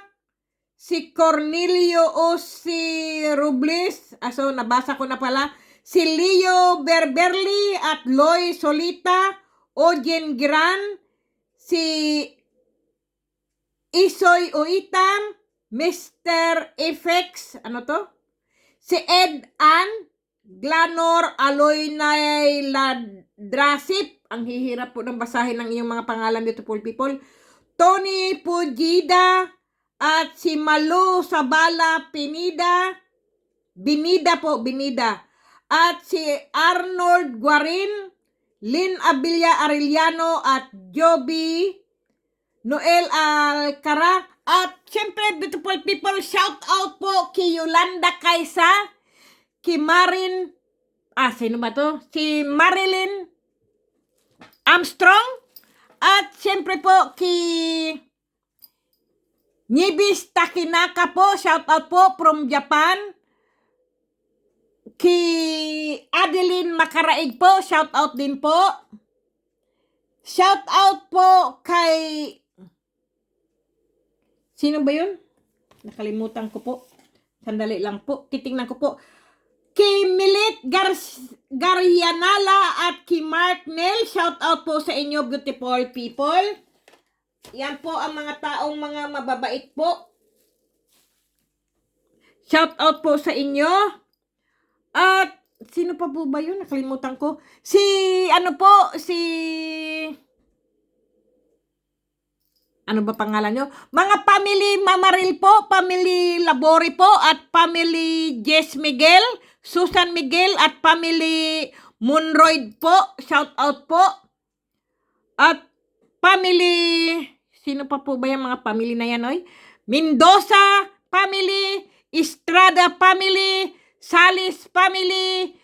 si Cornelio o si Robles, so nabasa ko na pala, si Leo Berberli at Loy Solita, Ojen Gran, si Isoy Uitam, Mr. Effects, ano to? Si Ed Ann, Glanor Aloynay Ladrasip, ang hihirap po ng basahin ng iyong mga pangalan, beautiful people. Tony Pujida at si Malu Sabala Binida po, at si Arnold Guarin, Lynn Abilia Arellano at Joby Noel Alcara. At syempre, beautiful people, shout out po kay Yolanda Kaisa, kay Marin, sino ba to? Si Marilyn Armstrong. At siyempre po kay Nibis Takinaka po, shout out po from Japan. Kay Adeline Makaraig po, shout out din po. Shout out po kay sino ba yun? Nakalimutan ko po. Sandali lang po. Titingnan ko po. Kay Milit Garyanala at kay Mark Nel, shout out po sa inyo, beautiful people. Yan po ang mga taong mga mababait po. Shout out po sa inyo. At sino pa po ba yun? Nakalimutan ko. Si ano ba pangalan nyo? Mga family Mamaril po, family Labori po, at family Jess Miguel, Susan Miguel, at family Monroyd po. Shout out po. At family, sino pa po ba yung mga family na yan, oy? Mendoza family, Estrada family, Salis family,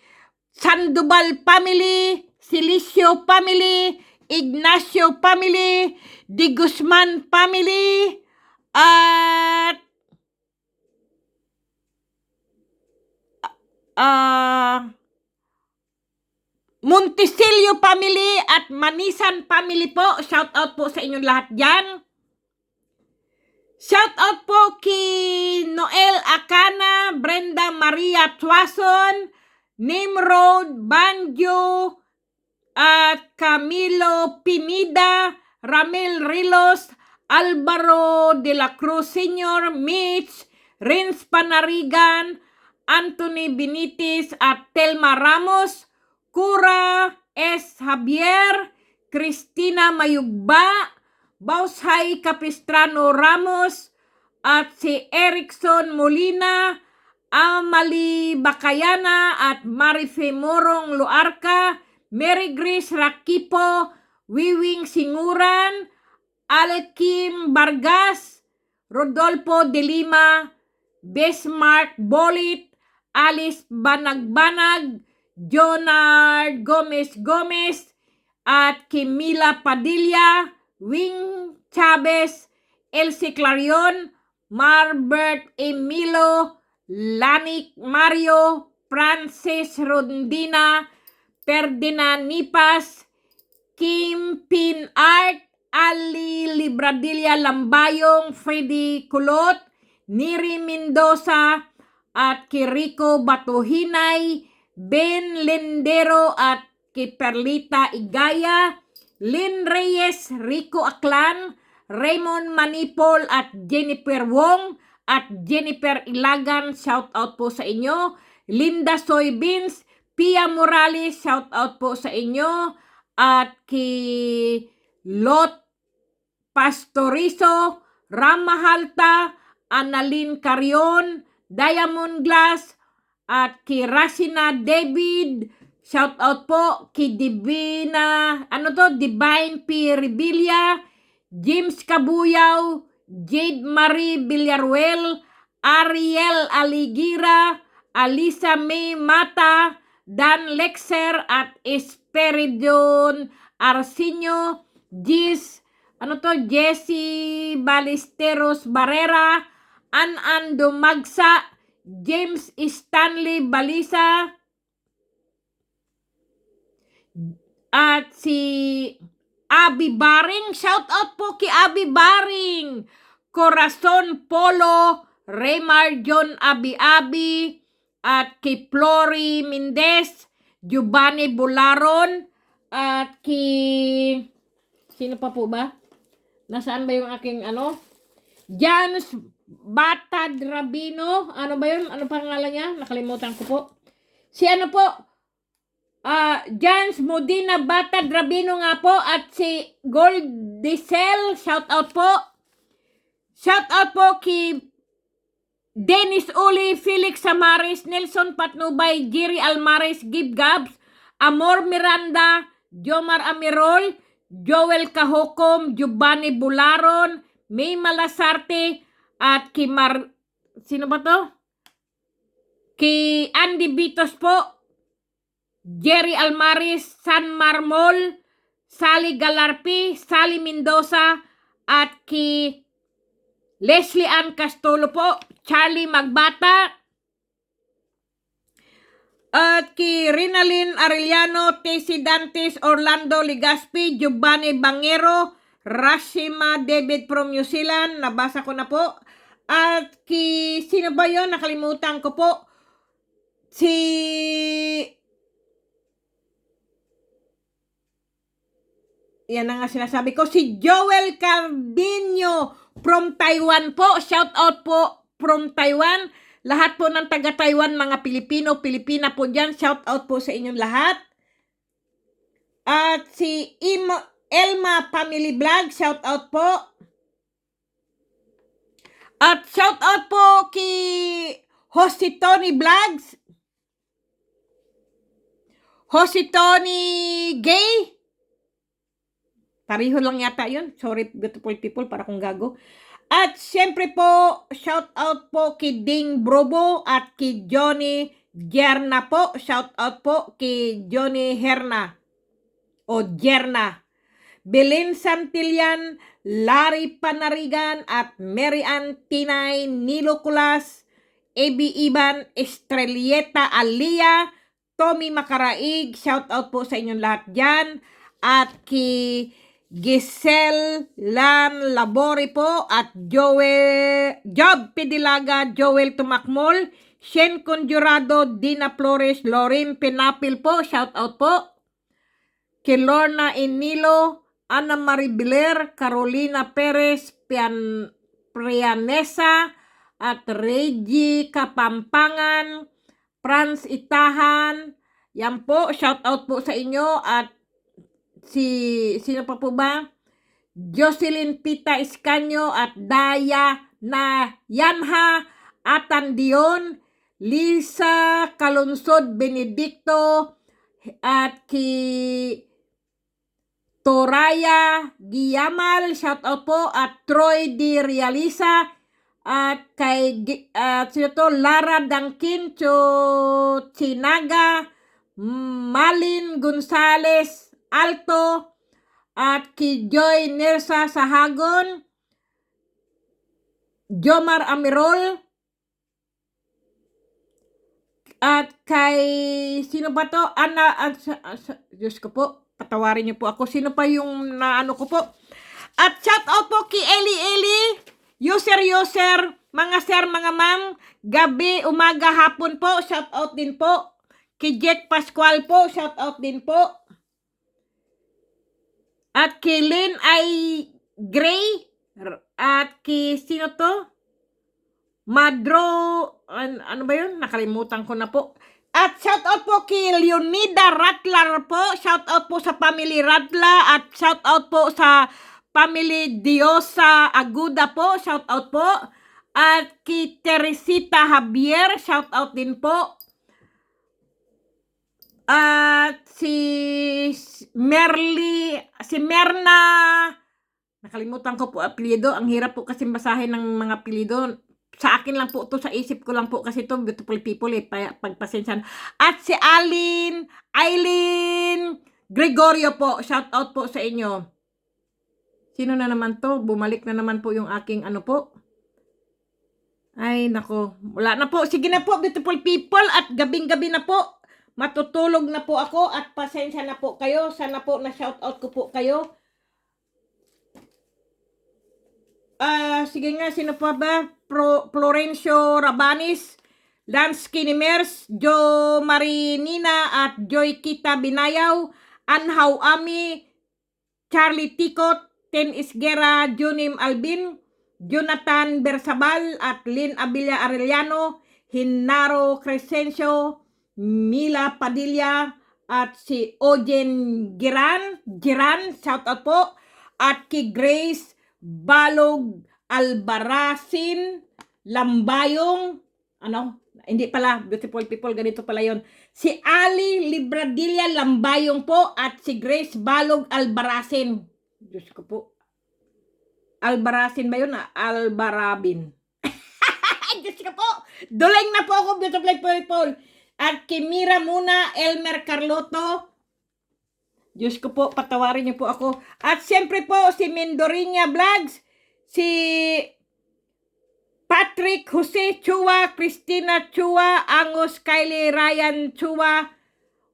Sandoval family, Silicio family, Ignacio family, De Guzman family, at Monticello family at Manisan family po. Shout out po sa inyong lahat dyan. Shout out po kay Noel Acana, Brenda Maria Tuason, Nimrod Banjo, at Camilo Pinida, Ramel Rilos, Alvaro de la Cruz Sr., Mitch, Renz Panarigan, Anthony Benitez at Telma Ramos, Cura S. Javier, Cristina Mayugba, Baushay Capistrano Ramos, at si Erickson Molina, Amali Bacayana, at Marife Morong Luarca, Mary Grace Rakipo, Wiwing Singuran, Alkim Vargas, Rodolfo de Lima, Bismarck Bolit, Alice Banagbanag, Jonard Gomez, at Camila Padilla, Wing Chavez, Elsie Clarion, Marbert Emilo, Lanik Mario, Francis Rondina, Ferdinand Nipas, Kim Pin Art, Ali Libradilla Lambayong, Freddy Kulot, Niri Mendoza, at Kiriko Batuhinay, Ben Lendero, at kay Perlita Igaya, Lynn Reyes, Rico Aklan, Raymond Manipol, at Jennifer Wong, at Jennifer Ilagan. Shout out po sa inyo. Linda Soybeans, Pia Morales, shout out po sa inyo. At kay Lot Pastorizo, Ram Mahalta, Annalyn Carion, Diamond Glass, at kay Rasina David. Shout out po kay Divine P. Rebilla, James Kabuyaw, Jade Marie Villaruel, Ariel Aligira, Alisa May Mata, Dan Lexer, at Esperidion Arsenio, Jesse Ballesteros Barrera, Anando Magsa, James Stanley Balisa, at si Abi Baring. Shout out po kay Abi Baring, Corazon Polo, Raymar John Abi, at kay Flory Mendez, Giovanni Bularon, at kay sino pa po ba? Nasaan ba yung aking Jans Batad Rabino. Ano ba yun? Ano pangalan niya? Nakalimutan ko po. Si Jans Modina Batad Rabino nga po, at si Gold Diesel. Shout out po. Shout out po kay Dennis Uli, Felix Samaris, Nelson Patnubay, Jerry Almares, Gib Gabs, Amor Miranda, Jomar Amirol, Joel Kahokom, Giovanni Bularon, May Malasarte, at kay sino ba to? Kay Andy Bitos po, Jerry Almaris, San Marmol, Sally Galarpi, Sally Mendoza, at kay Leslie Ann Castolo po, Charlie Magbata, at kay Rinalyn Arellano, Tessie Dantes, Orlando Ligaspi, Giovanni Bangero, Rashima David from New Zealand, nabasa ko na po. At kay sino ba yun? Nakalimutan ko po. Si yan na nga sinasabi ko, si Joel Cardino from Taiwan po. Shout out po from Taiwan. Lahat po ng taga Taiwan, mga Pilipino, Pilipina po dyan. Shout out po sa inyong lahat. At si Elma Family Vlog, shout out po. At shout out po kay Hosti Tony Vlogs. Hosti Tony Gay. Pareho lang yata yun. Sorry, beautiful people, para kong gago. At syempre po, shout out po kay Ding Brobo at kay Johnny Gerna po. Shout out po kay Johnny Herna o Gerna. Belen Santillan, Larry Panarigan at Mary Ann Tinay, Nilo Kulas, Ebi Iban, Estrelieta Alia, Tommy Makaraig. Shout out po sa inyong lahat dyan. At kay Giselle Lan Labori po at Job Pedilaga, Joel Tumakmol, Shen Conjurado, Dina Flores, Lorin Pinapil po, shout out po. Kay Lorna Enilo, Ana Marie Biler, Carolina Perez, Prianesa, at Reggie Kapampangan, Franz Itahan, yan po, shout out po sa inyo. At sino pa po ba? Jocelyn Pita Escanio at Daya na Yanha Atan Dion, Lisa Kalonsod Benedicto at ki Toraya Giyamal, shout out po. At Troy Di Realiza at kay sino to? Lara Dangkin Chinaga, Malin Gonzales Alto at kay Joy Nersa Sahagon, Jomar Amirol at kay sino ba to? Diyos ko po, patawarin niyo po ako. Sino pa yung naano ko po? At shout out po kay Eli, user, mga sir, mga ma'am, gabi, umaga, hapon po, shout out din po. Kay Jet Pascual po, shout out din po. At kay Lynn ay Gray. At kay sino to? Madro, ano ba yun? Nakalimutan ko na po. At shout out po kay Leonida Ratlar po. Shout out po sa family Ratla. At shout out po sa family Diosa Aguda po. Shout out po. At kay Teresita Javier. Shout out din po. At si Merna, nakalimutan ko po apelyido. Ang hirap po kasi basahin ng mga apelyido. Sa akin lang po to, sa isip ko lang po kasi to, beautiful people, pagpasensyan. At si Aileen Gregorio po, shout out po sa inyo. Sino na naman to? Bumalik na naman po yung aking ano po. Ay, nako. Wala na po. Sige na po, beautiful people. At gabing-gabi na po. Matutulog na po ako at pasensya na po kayo. Sana po na shout out ko po kayo. Sige nga, sino pa ba? Florencio Rabanis, Lance Kinimers, Jo Marinina at Joy Kita Binayaw, Anhaw Ami, Charlie Tikot, Ten Isguera, Junim Albin, Jonathan Bersabal at Lynn Abilia Arellano, Hinaro Crescencio, Mila Padilla at si Ojen Giran, shout out po. At kay Grace Balog Albarasin Lambayong, hindi pala, beautiful people, ganito pala yon. Si Ali Libradilla Lambayong po at si Grace Balog Albarasin. Diyos ko po. Albarasin ba yun? Albarabin. Diyos ko po. Duling na po ako, beautiful people. At kay Mira Muna, Elmer Carloto. Diyos ko po, patawarin niyo po ako. At siyempre po, si Mendorinia Vlogs, si Patrick Jose Chua, Christina Chua, Angus Kylie Ryan Chua,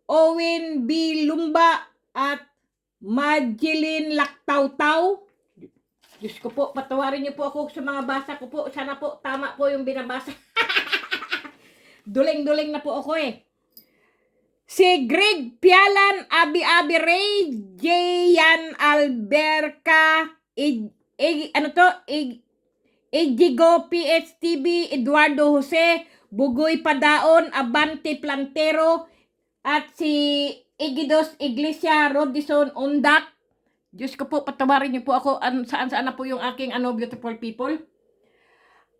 Owen B. Lumba, at Madeline Laktaw-Taw. Diyos ko po, patawarin niyo po ako sa mga basa ko po. Sana po, tama po yung binabasa. Duling-duling na po ako eh. si Greg Pialan, Abi Ray, Jayan Alberca, Ejigo PHTV, Eduardo Jose, Bugoy Padaon, Abante Plantero, at si Egidos Iglesia Rodison Undak. Diyos ko po, patawarin niyo po ako saan na po yung aking beautiful people.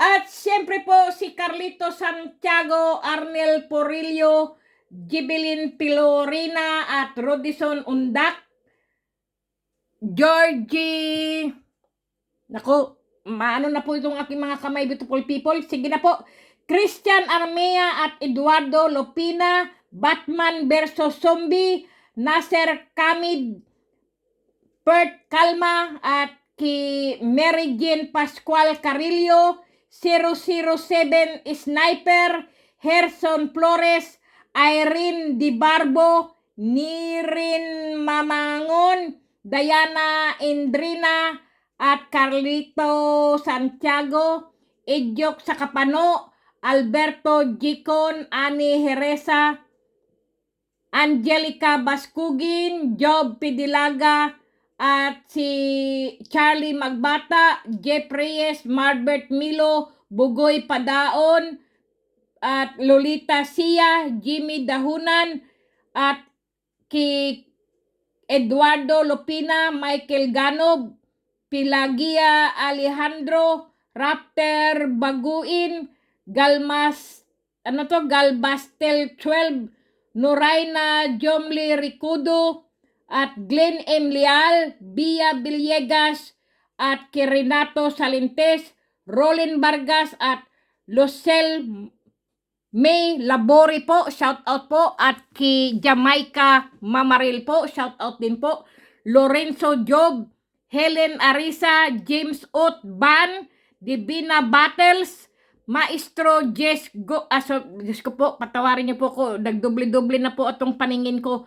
At siyempre po si Carlito Santiago, Arnel Porillo, Gibelin Pilorina at Rodison Undak. Georgie, naku, maano na po itong aking mga kamay, beautiful people. Sige na po. Christian Armea at Eduardo Lopina, Batman versus Zombie, Nasser Kamid, Bert Calma at ki Mary Jane Pascual Carillo, 007 Sniper, Herson Flores, Irene Di Barbo, Nirin Mamangon, Diana Indrina at Carlito Santiago, Edyok Sakapano, Alberto Gicon, Ani Heresa, Angelica Baskugin, Job Pidilaga, at si Charlie Magbata, Jeff Reyes, Marbert Milo, Bugoy Padaon, at Lolita Sia, Jimmy Dahunan, at ki Eduardo Lopina, Michael Ganob, Pilagia Alejandro, Raptor Baguin, Galbastel 12, Noraina Jomli Ricudo, at Glenn M. Leal, Bia Villegas, at kay Renato Salentes, Rolin Vargas, at Lucel May Labori po, shout out po, at kay Jamaica Mamaril po, shout out din po, Lorenzo Job, Helen Arisa, James Ott Ban, Divina Battles, Maestro Jess Diyos ko po, patawarin niyo po ko, nagdoble-doble na po atong paningin ko,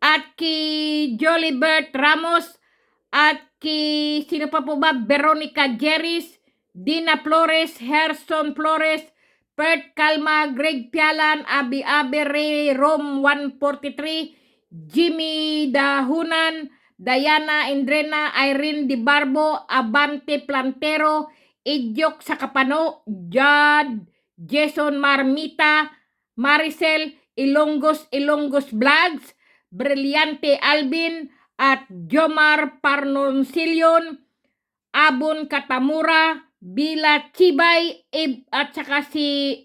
at kay Jolibert Ramos, at kay sino pa po ba, Veronica Jeris, Dina Flores, Herson Flores, Bert Calma, Greg Pialan, Abi Ray, Rom 143, Jimmy Dahunan, Diana Indrena, Irene Di Barbo, Abante Plantero, Edyok Sakapano, Jad, Jason Marmita, Maricel Ilongos Vlogs, Brillante Alvin, at Jomar Parnoncillion, Abon Katamura, Bila Chibay, at saka si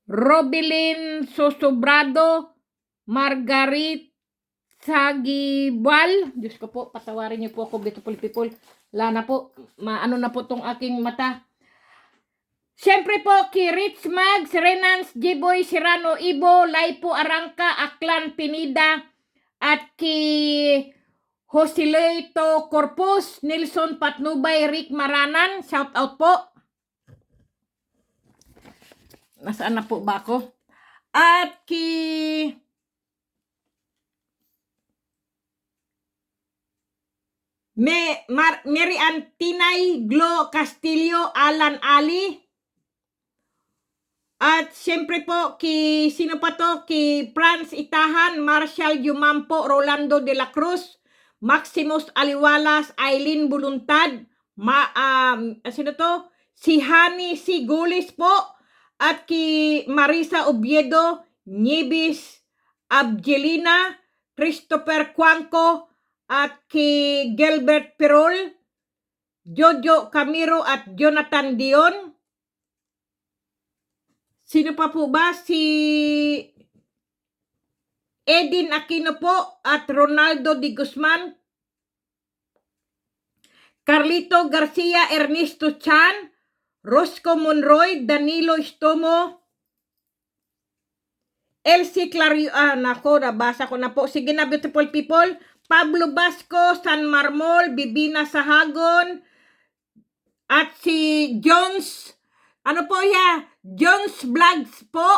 Robilin Sosobrado, Margarit Sagibwal. Diyos ko po, patawarin niyo po ako, beautiful people. Lana po, maano na po tong aking mata. Siyempre po, kay Rich Mags, Renans, Jiboy, Serrano, Ibo, Laipo, Arangka, Aklan, Pinida, at kay Josileto Corpus, Nelson Patnubay, Rick Maranan, shout out po. Nasaan na po ba ako? At kay Mary Antinay, Glo Castillo, Alan Ali. At siyempre po, sino pa to? Kay Franz Itahan, Marshall Yumampo, Rolando de la Cruz, Maximus Aliwalas, Aileen Buluntad, sino to? Si Hani Sigulis po, at kay Marisa Oviedo, Nieves Abgelina, Christopher Cuanco, at kay Gilbert Perol, Jojo Camiro, at Jonathan Dion. Sino pa po ba? Si Edin Aquino po, at Ronaldo Di Guzman, Carlito Garcia, Ernesto Chan, Rosco Monroy, Danilo Istomo, Elsie Clario, nabasa ko na po. Sige na, beautiful people. Pablo Basco, San Marmol, Bibina Sahagon, at si Jones, Jones Vlogs po.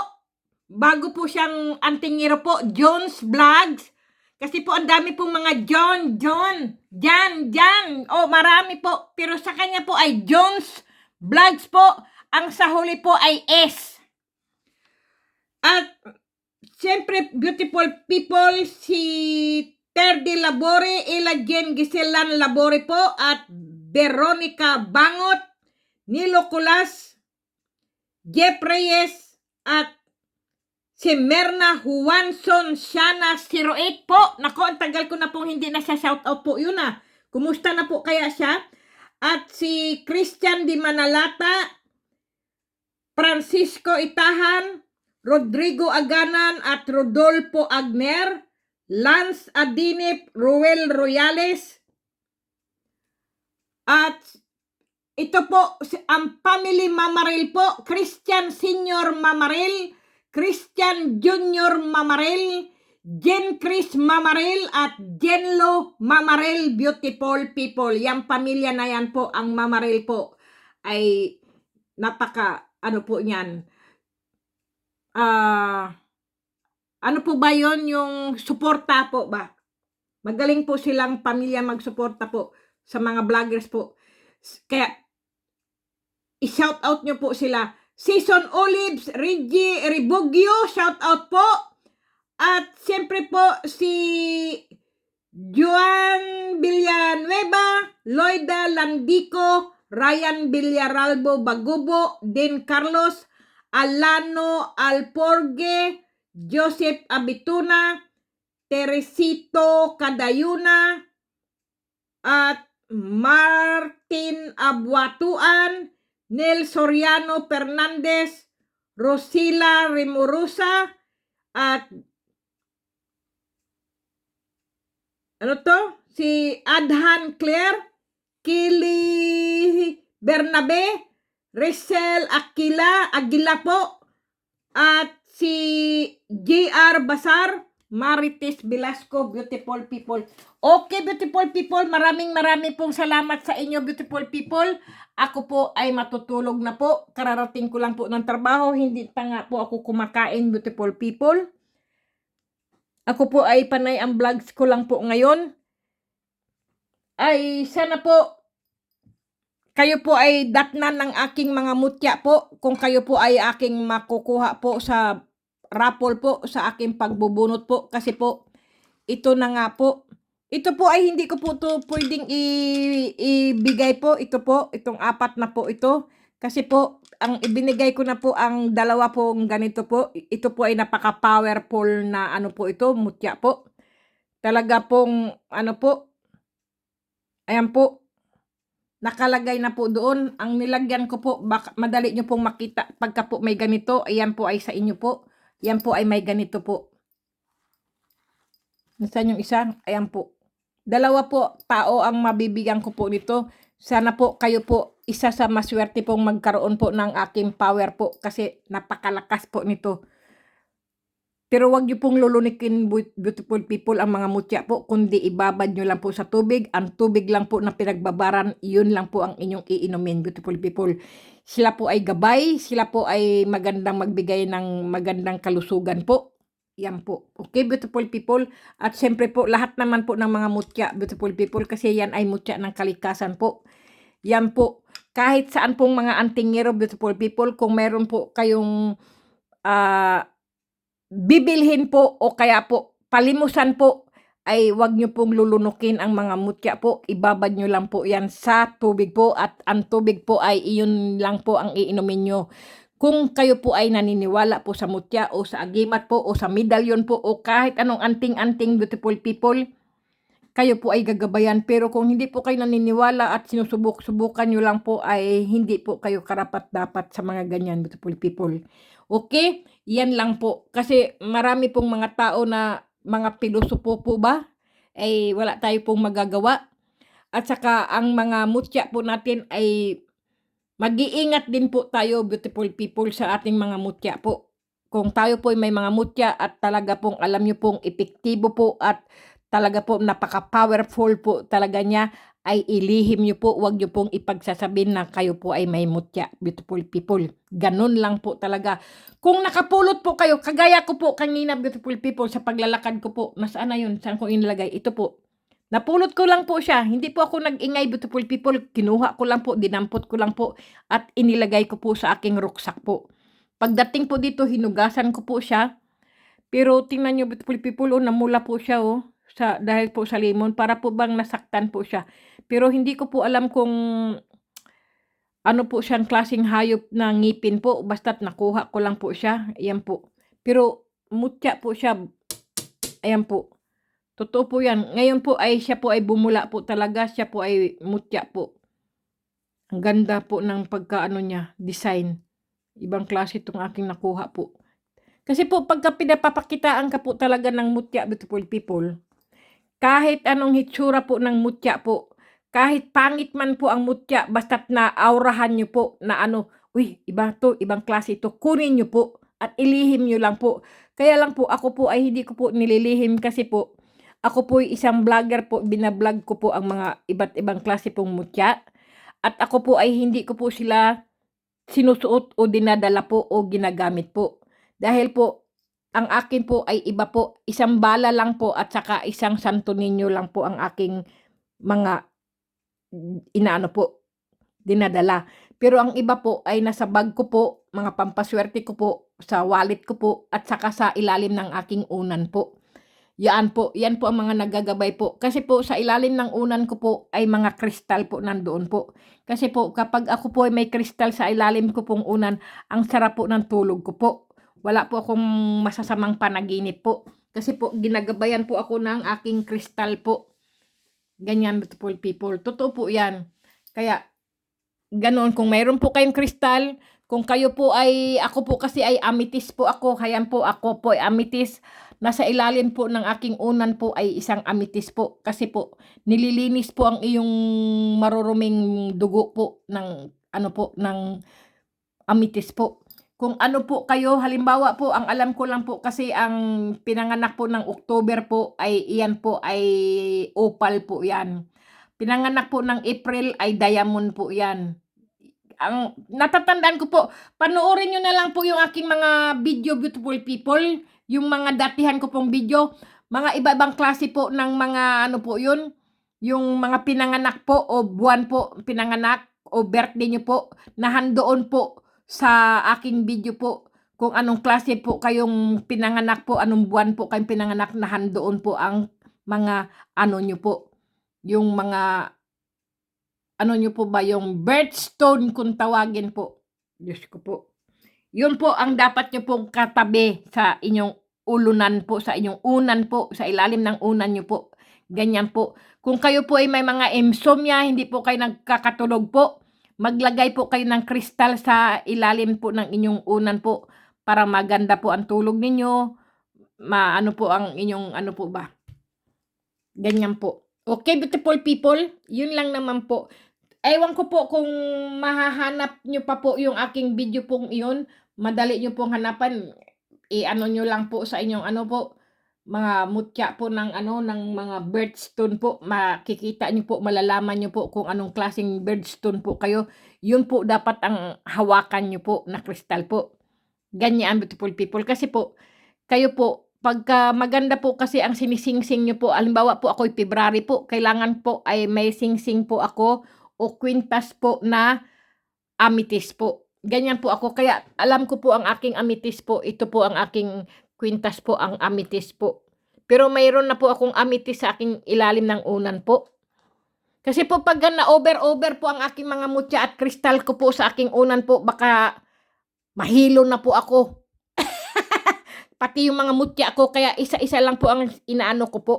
Bago po siyang antingero po, Jones Vlogs. Kasi po ang dami pong mga Jan. Oh, marami po. Pero sa kanya po ay Jones Vlogs po. Ang sa huli po ay S. At siyempre, beautiful people, si Terdy Labore, Ella Jen Giselan Labore po, at Veronica Bangot, Nilo Culas, Jeff Reyes, at si Merna Juanson Shana 08 po. Nako, ang tagal ko na pong hindi na siya shoutout po yun ah. Kumusta na po kaya siya? At si Christian Di Manalata, Francisco Itahan, Rodrigo Aganan at Rodolfo Agner, Lance Adinip, Ruel Royales, at ito po ang family Mamaril po, Christian Senior Mamaril, Christian Junior Mamaril, Jen Chris Mamaril at Jenlo Mamaril, beautiful people. Yang pamilya na yan po, ang Mamaril po ay napaka ano po niyan. Ano po ba yon, yung suporta po ba? Magaling po silang pamilya magsuporta po sa mga vloggers po. Kaya i-shout out nyo po sila. Season Olives, Reggie Ribugio, shout out po. At siyempre po si Juan Villanueva, Loida Landico, Ryan Villaralbo Bagubo, Den Carlos, Alano Alporge, Joseph Abituna, Teresito Cadayuna, at Martin Abuatuan, Nel Soriano Fernandez, Rosila Remurusa, at ano to? Si Adhan Claire, Kili Bernabe, Rachel Aguila po, at si JR Basar, Marites Velasco, beautiful people. Okay, beautiful people, maraming pong salamat sa inyo, beautiful people. Ako po ay matutulog na po. Kararating ko lang po ng trabaho, hindi pa nga po ako kumakain, beautiful people. Ako po ay panay ang vlogs ko lang po ngayon. Ay sana po kayo po ay datnan ng aking mga mutya po. Kung kayo po ay aking makukuha po sa raffle po sa aking pagbubunot po. Kasi po, ito na nga po. Ito po ay hindi ko po ito pwedeng ibigay po. Ito po, itong 4 na po ito. Kasi po, ang ibinigay ko na po ang 2 pong ganito po. Ito po ay napaka-powerful na ano po ito, mutya po. Talaga pong ano po. Ayan po. Nakalagay na po doon. Ang nilagyan ko po, madali nyo pong makita. Pagka po may ganito, ayan po ay sa inyo po. Yan po ay may ganito po. Nasaan yung isa? Ayan po. 2 po tao ang mabibigyan ko po nito. Sana po kayo po isa sa maswerte pong magkaroon po ng aking power po. Kasi napakalakas po nito. Pero wag nyo pong lulunikin, beautiful people, ang mga mutya po. Kundi ibabad nyo lang po sa tubig. Ang tubig lang po na pinagbabaran, yun lang po ang inyong iinumin, beautiful people. Sila po ay gabay. Sila po ay magandang magbigay ng magandang kalusugan po. Yan po. Okay, beautiful people. At syempre po, lahat naman po ng mga mutya, beautiful people, kasi yan ay mutya ng kalikasan po. Yan po. Kahit saan pong mga antingero, beautiful people, kung meron po kayong bibilhin po o kaya po palimusan po, ay wag nyo pong lulunukin ang mga mutya po. Ibabad nyo lang po yan sa tubig po, at ang tubig po ay iyon lang po ang iinumin nyo. Kung kayo po ay naniniwala po sa mutya o sa agimat po o sa medalyon po o kahit anong anting-anting, beautiful people, kayo po ay gagabayan. Pero kung hindi po kayo naniniwala at sinusubok-subukan nyo lang po, ay hindi po kayo karapat-dapat sa mga ganyan, beautiful people. Okay? Yan lang po. Kasi marami pong mga tao na mga pilosopo po ba? Ay wala tayo pong magagawa. At saka ang mga mutya po natin ay mag-iingat din po tayo, beautiful people, sa ating mga mutya po. Kung tayo po ay may mga mutya at talaga pong alam nyo pong epektibo po at talaga po napaka-powerful po talaga niya, ay ilihim nyo po. Huwag nyo pong ipagsasabihin na kayo po ay may mutya, beautiful people. Ganun lang po talaga. Kung nakapulot po kayo, kagaya ko po kanina, beautiful people, sa paglalakad ko po, nasaan na yun? Saan ko inilagay? Ito po. Napulot ko lang po siya. Hindi po ako nag-ingay, beautiful people. Kinuha ko lang po, dinampot ko lang po, at inilagay ko po sa aking rucksack po. Pagdating po dito, hinugasan ko po siya. Pero tingnan niyo beautiful people, oh, namula po siya, oh, dahil po sa lemon para po bang nasaktan po siya. Pero hindi ko po alam kung ano po siyang klaseng hayop na ngipin po, basta't nakuha ko lang po siya, ayan po. Pero mutya po siya, ayan po. Totoo po 'yan. Ngayon po ay siya po ay bumula po talaga, siya po ay mutya po. Ang ganda po ng pagkaano niya, design. Ibang klase 'tong aking nakuha po. Kasi po pagka pinapapakitaan ka po talaga ng mutya, beautiful people, kahit anong hitsura po ng mutya po, kahit pangit man po ang mutya basta't naaurahan niyo po na ano, "Uy, iba 'to, ibang klase 'to," kunin niyo po at ilihim niyo lang po. Kaya lang po ako po ay hindi ko po nililihim kasi po, ako po'y isang vlogger po, bina-vlog ko po ang mga iba't ibang klase pong mutya at ako po ay hindi ko po sila sinusuot o dinadala po o ginagamit po. Dahil po, ang akin po ay iba po, isang bala lang po at saka isang Santo Niño lang po ang aking mga inaano po, dinadala. Pero ang iba po ay nasa bag ko po, mga pampaswerte ko po, sa wallet ko po, at saka sa ilalim ng aking unan po. Yan po ang mga naggagabay po. Kasi po sa ilalim ng unan ko po ay mga kristal po nandoon po. Kasi po kapag ako po ay may kristal sa ilalim ko pong unan, ang sarap po ng tulog ko po. Wala po akong masasamang panaginip po. Kasi po ginagabayan po ako ng aking kristal po. Ganyan, beautiful people. Totoo po yan. Kaya ganoon, kung mayroon po kayong kristal, kung kayo po ay, ako po kasi ay amethyst po ako, kaya po ako po ay amethyst. Nasa ilalim po ng aking unan po ay isang amethyst po. Kasi po, nililinis po ang iyong maruruming dugo po ng, ano po, ng amethyst po. Kung ano po kayo, halimbawa po, ang alam ko lang po kasi ang pinanganak po ng October po ay, iyan po ay opal po yan. Pinanganak po ng April ay diamond po yan. Ang natatandaan ko po, panoorin nyo na lang po yung aking mga video, beautiful people, yung mga datihan ko pong video, mga iba-ibang klase po ng mga ano po yun, yung mga pinanganak po o buwan po pinanganak o birthday nyo po, nahandoon po sa aking video po, kung anong klase po kayong pinanganak po, anong buwan po kayong pinanganak, nahandoon po ang mga ano nyo po, yung mga ano nyo po ba, yung birthstone kung tawagin po. Diyos ko po. Yun po ang dapat nyo pong katabi sa inyong ulunan po, sa inyong unan po, sa ilalim ng unan nyo po. Ganyan po. Kung kayo po ay may mga insomnia, hindi po kayo nagkakatulog po, maglagay po kayo ng kristal sa ilalim po ng inyong unan po para maganda po ang tulog ninyo, maano po ang inyong ano po ba. Ganyan po. Okay, beautiful people, yun lang naman po. Ewan ko po kung mahahanap nyo pa po yung aking video pong iyon. Madali nyo pong hanapan. I-ano nyo lang po sa inyong ano po, mga mutya po ng ano, ng mga birthstone po. Makikita nyo po, malalaman nyo po kung anong klaseng birthstone po kayo. Yun po dapat ang hawakan nyo po na kristal po. Ganyan, beautiful people. Kasi po, kayo po, pagka maganda po kasi ang sinisingsing nyo po, halimbawa po ako'y February po, kailangan po ay may singsing po ako o kwintas po na amethyst po. Ganyan po ako. Kaya alam ko po ang aking amethyst po. Ito po ang aking kwintas po, ang amethyst po. Pero mayroon na po akong amethyst sa aking ilalim ng unan po. Kasi po pag na-over po ang aking mga mutya at kristal ko po sa aking unan po, baka mahilo na po ako. Pati yung mga mutya ko, kaya isa-isa lang po ang inaano ko po.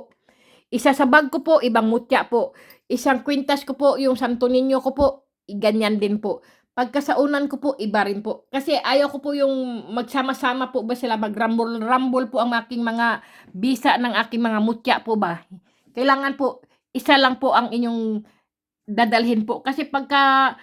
Isa sa bag ko po, ibang mutya po. Isang kwintas ko po, yung Santo Niño ko po, ganyan din po. Pagka sa unan ko po, iba rin po. Kasi ayaw ko po yung magsama-sama po ba sila, mag-rumble po ang aking mga bisa ng aking mga mutya po ba. Kailangan po, isa lang po ang inyong dadalhin po. Kasi pagka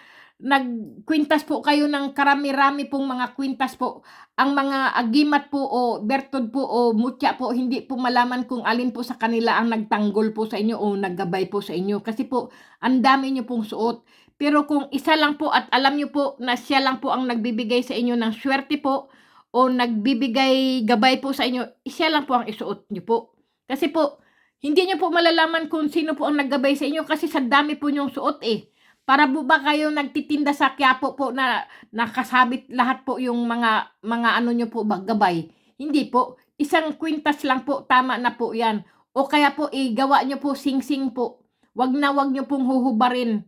nagkwintas po kayo ng karami-rami pong mga kwintas po, ang mga agimat po o bertod po o mutya po, hindi po malaman kung alin po sa kanila ang nagtanggol po sa inyo o naggabay po sa inyo. Kasi po, ang dami nyo pong suot. Pero kung isa lang po at alam nyo po na siya lang po ang nagbibigay sa inyo ng swerte po o nagbibigay gabay po sa inyo, siya lang po ang isuot nyo po. Kasi po, hindi nyo po malalaman kung sino po ang naggabay sa inyo kasi sa dami po nyong suot eh. Para po ba kayo nagtitinda sa Quiapo po na nakasabit lahat po yung mga ano nyo po ba, gabay? Hindi po. Isang kwintas lang po, tama na po yan. O kaya po, igawa nyo po sing-sing po. Wag nyo pong huhubarin.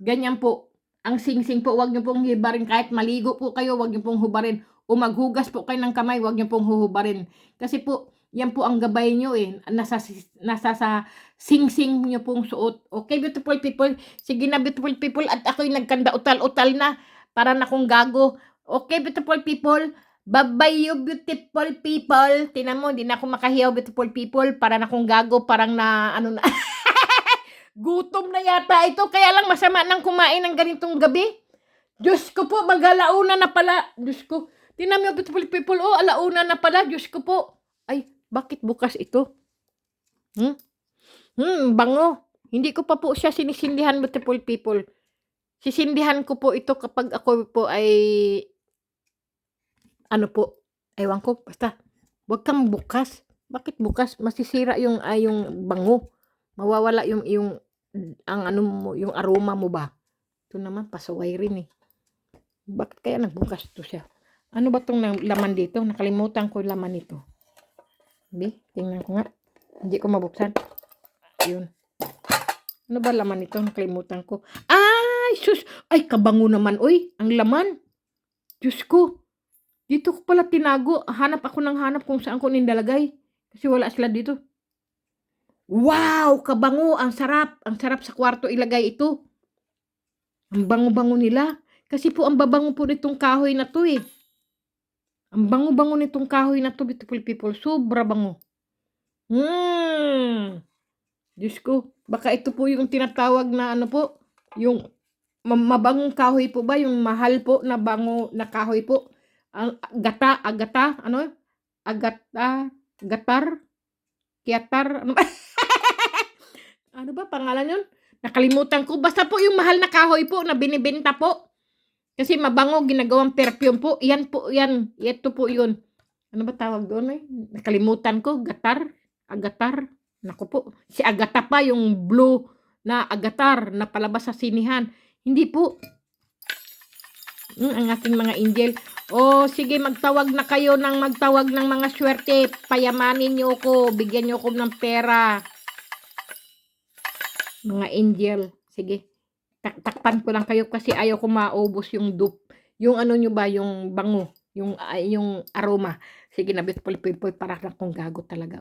Ganyan po. Ang sing-sing po, wag nyo pong hubarin. Kahit maligo po kayo, wag nyo pong hubarin. O maghugas po kayo ng kamay, wag nyo pong huhubarin. Kasi po, yan po ang gabay nyo eh. Nasa sa sing-sing nyo pong suot. Okay, beautiful people? Sige na, beautiful people. At ako'y nagkanda utal-utal na. Para na kong gago. Okay, beautiful people? Bye-bye you beautiful people. Tinan mo, hindi na ako makahiyaw, beautiful people. Para na kong gago, parang na, ano na. Gutom na yata ito. Kaya lang masama nang kumain ng ganitong gabi. Diyos ko po, mag-alauna na pala. Diyos ko. Tinan mo, beautiful people. Oh, alauna na pala. Diyos ko po. Ay, bakit bukas ito? Bango. Hindi ko pa po siya sinisindihan, beautiful people. Sisindihan ko po ito kapag ako po ay ano po, ewan ko, basta, wag kang bukas. Bakit bukas? Masisira yung bango. Mawawala ang ano mo, yung aroma mo ba? Ito naman, pasaway rin eh. Bakit kaya nagbukas to siya? Ano ba tong laman dito? Nakalimutan ko yung laman nito. Hindi, tingnan ko nga. Hindi ko mabuksan. Yun. Ano ba laman nito? Nakalimutan ko. Ay, sus! Ay, kabango naman, oy. Ang laman. Diyos ko. Dito ko pala tinago. Hanap ako ng hanap kung saan ko nindalagay. Kasi wala sila dito. Wow! Kabango! Ang sarap! Ang sarap sa kwarto ilagay ito. Ang bango-bango nila. Kasi po ang babango po nitong kahoy na to eh. Ang bango-bango nitong kahoy na to, beautiful people. Sobra bango. Diyos ko. Baka ito po yung tinatawag na ano po. Yung mabangong kahoy po ba? Yung mahal po na bango na kahoy po. Ang agata, ano? Gatar, kiatar, ano ba? Ano ba pangalan yun? Nakalimutan ko. Basta po yung mahal na kahoy po na binibenta po. Kasi mabango, ginagawang perfume po. Yan po, yan. Ito po yun. Ano ba tawag doon eh? Nakalimutan ko. Agatar. Naku po. Si Agata pa, yung blue na agatar na palabas sa sinihan. Hindi po. Ang aking mga angel. Sige, magtawag na kayo ng mga swerte. Payamanin nyo ko. Bigyan nyo ko ng pera. Mga angel. Sige. Takpan ko lang kayo kasi ayaw ko maubos yung yung ano nyo ba, yung bango. Yung aroma. Sige na, beautiful people. Para lang kong gago talaga.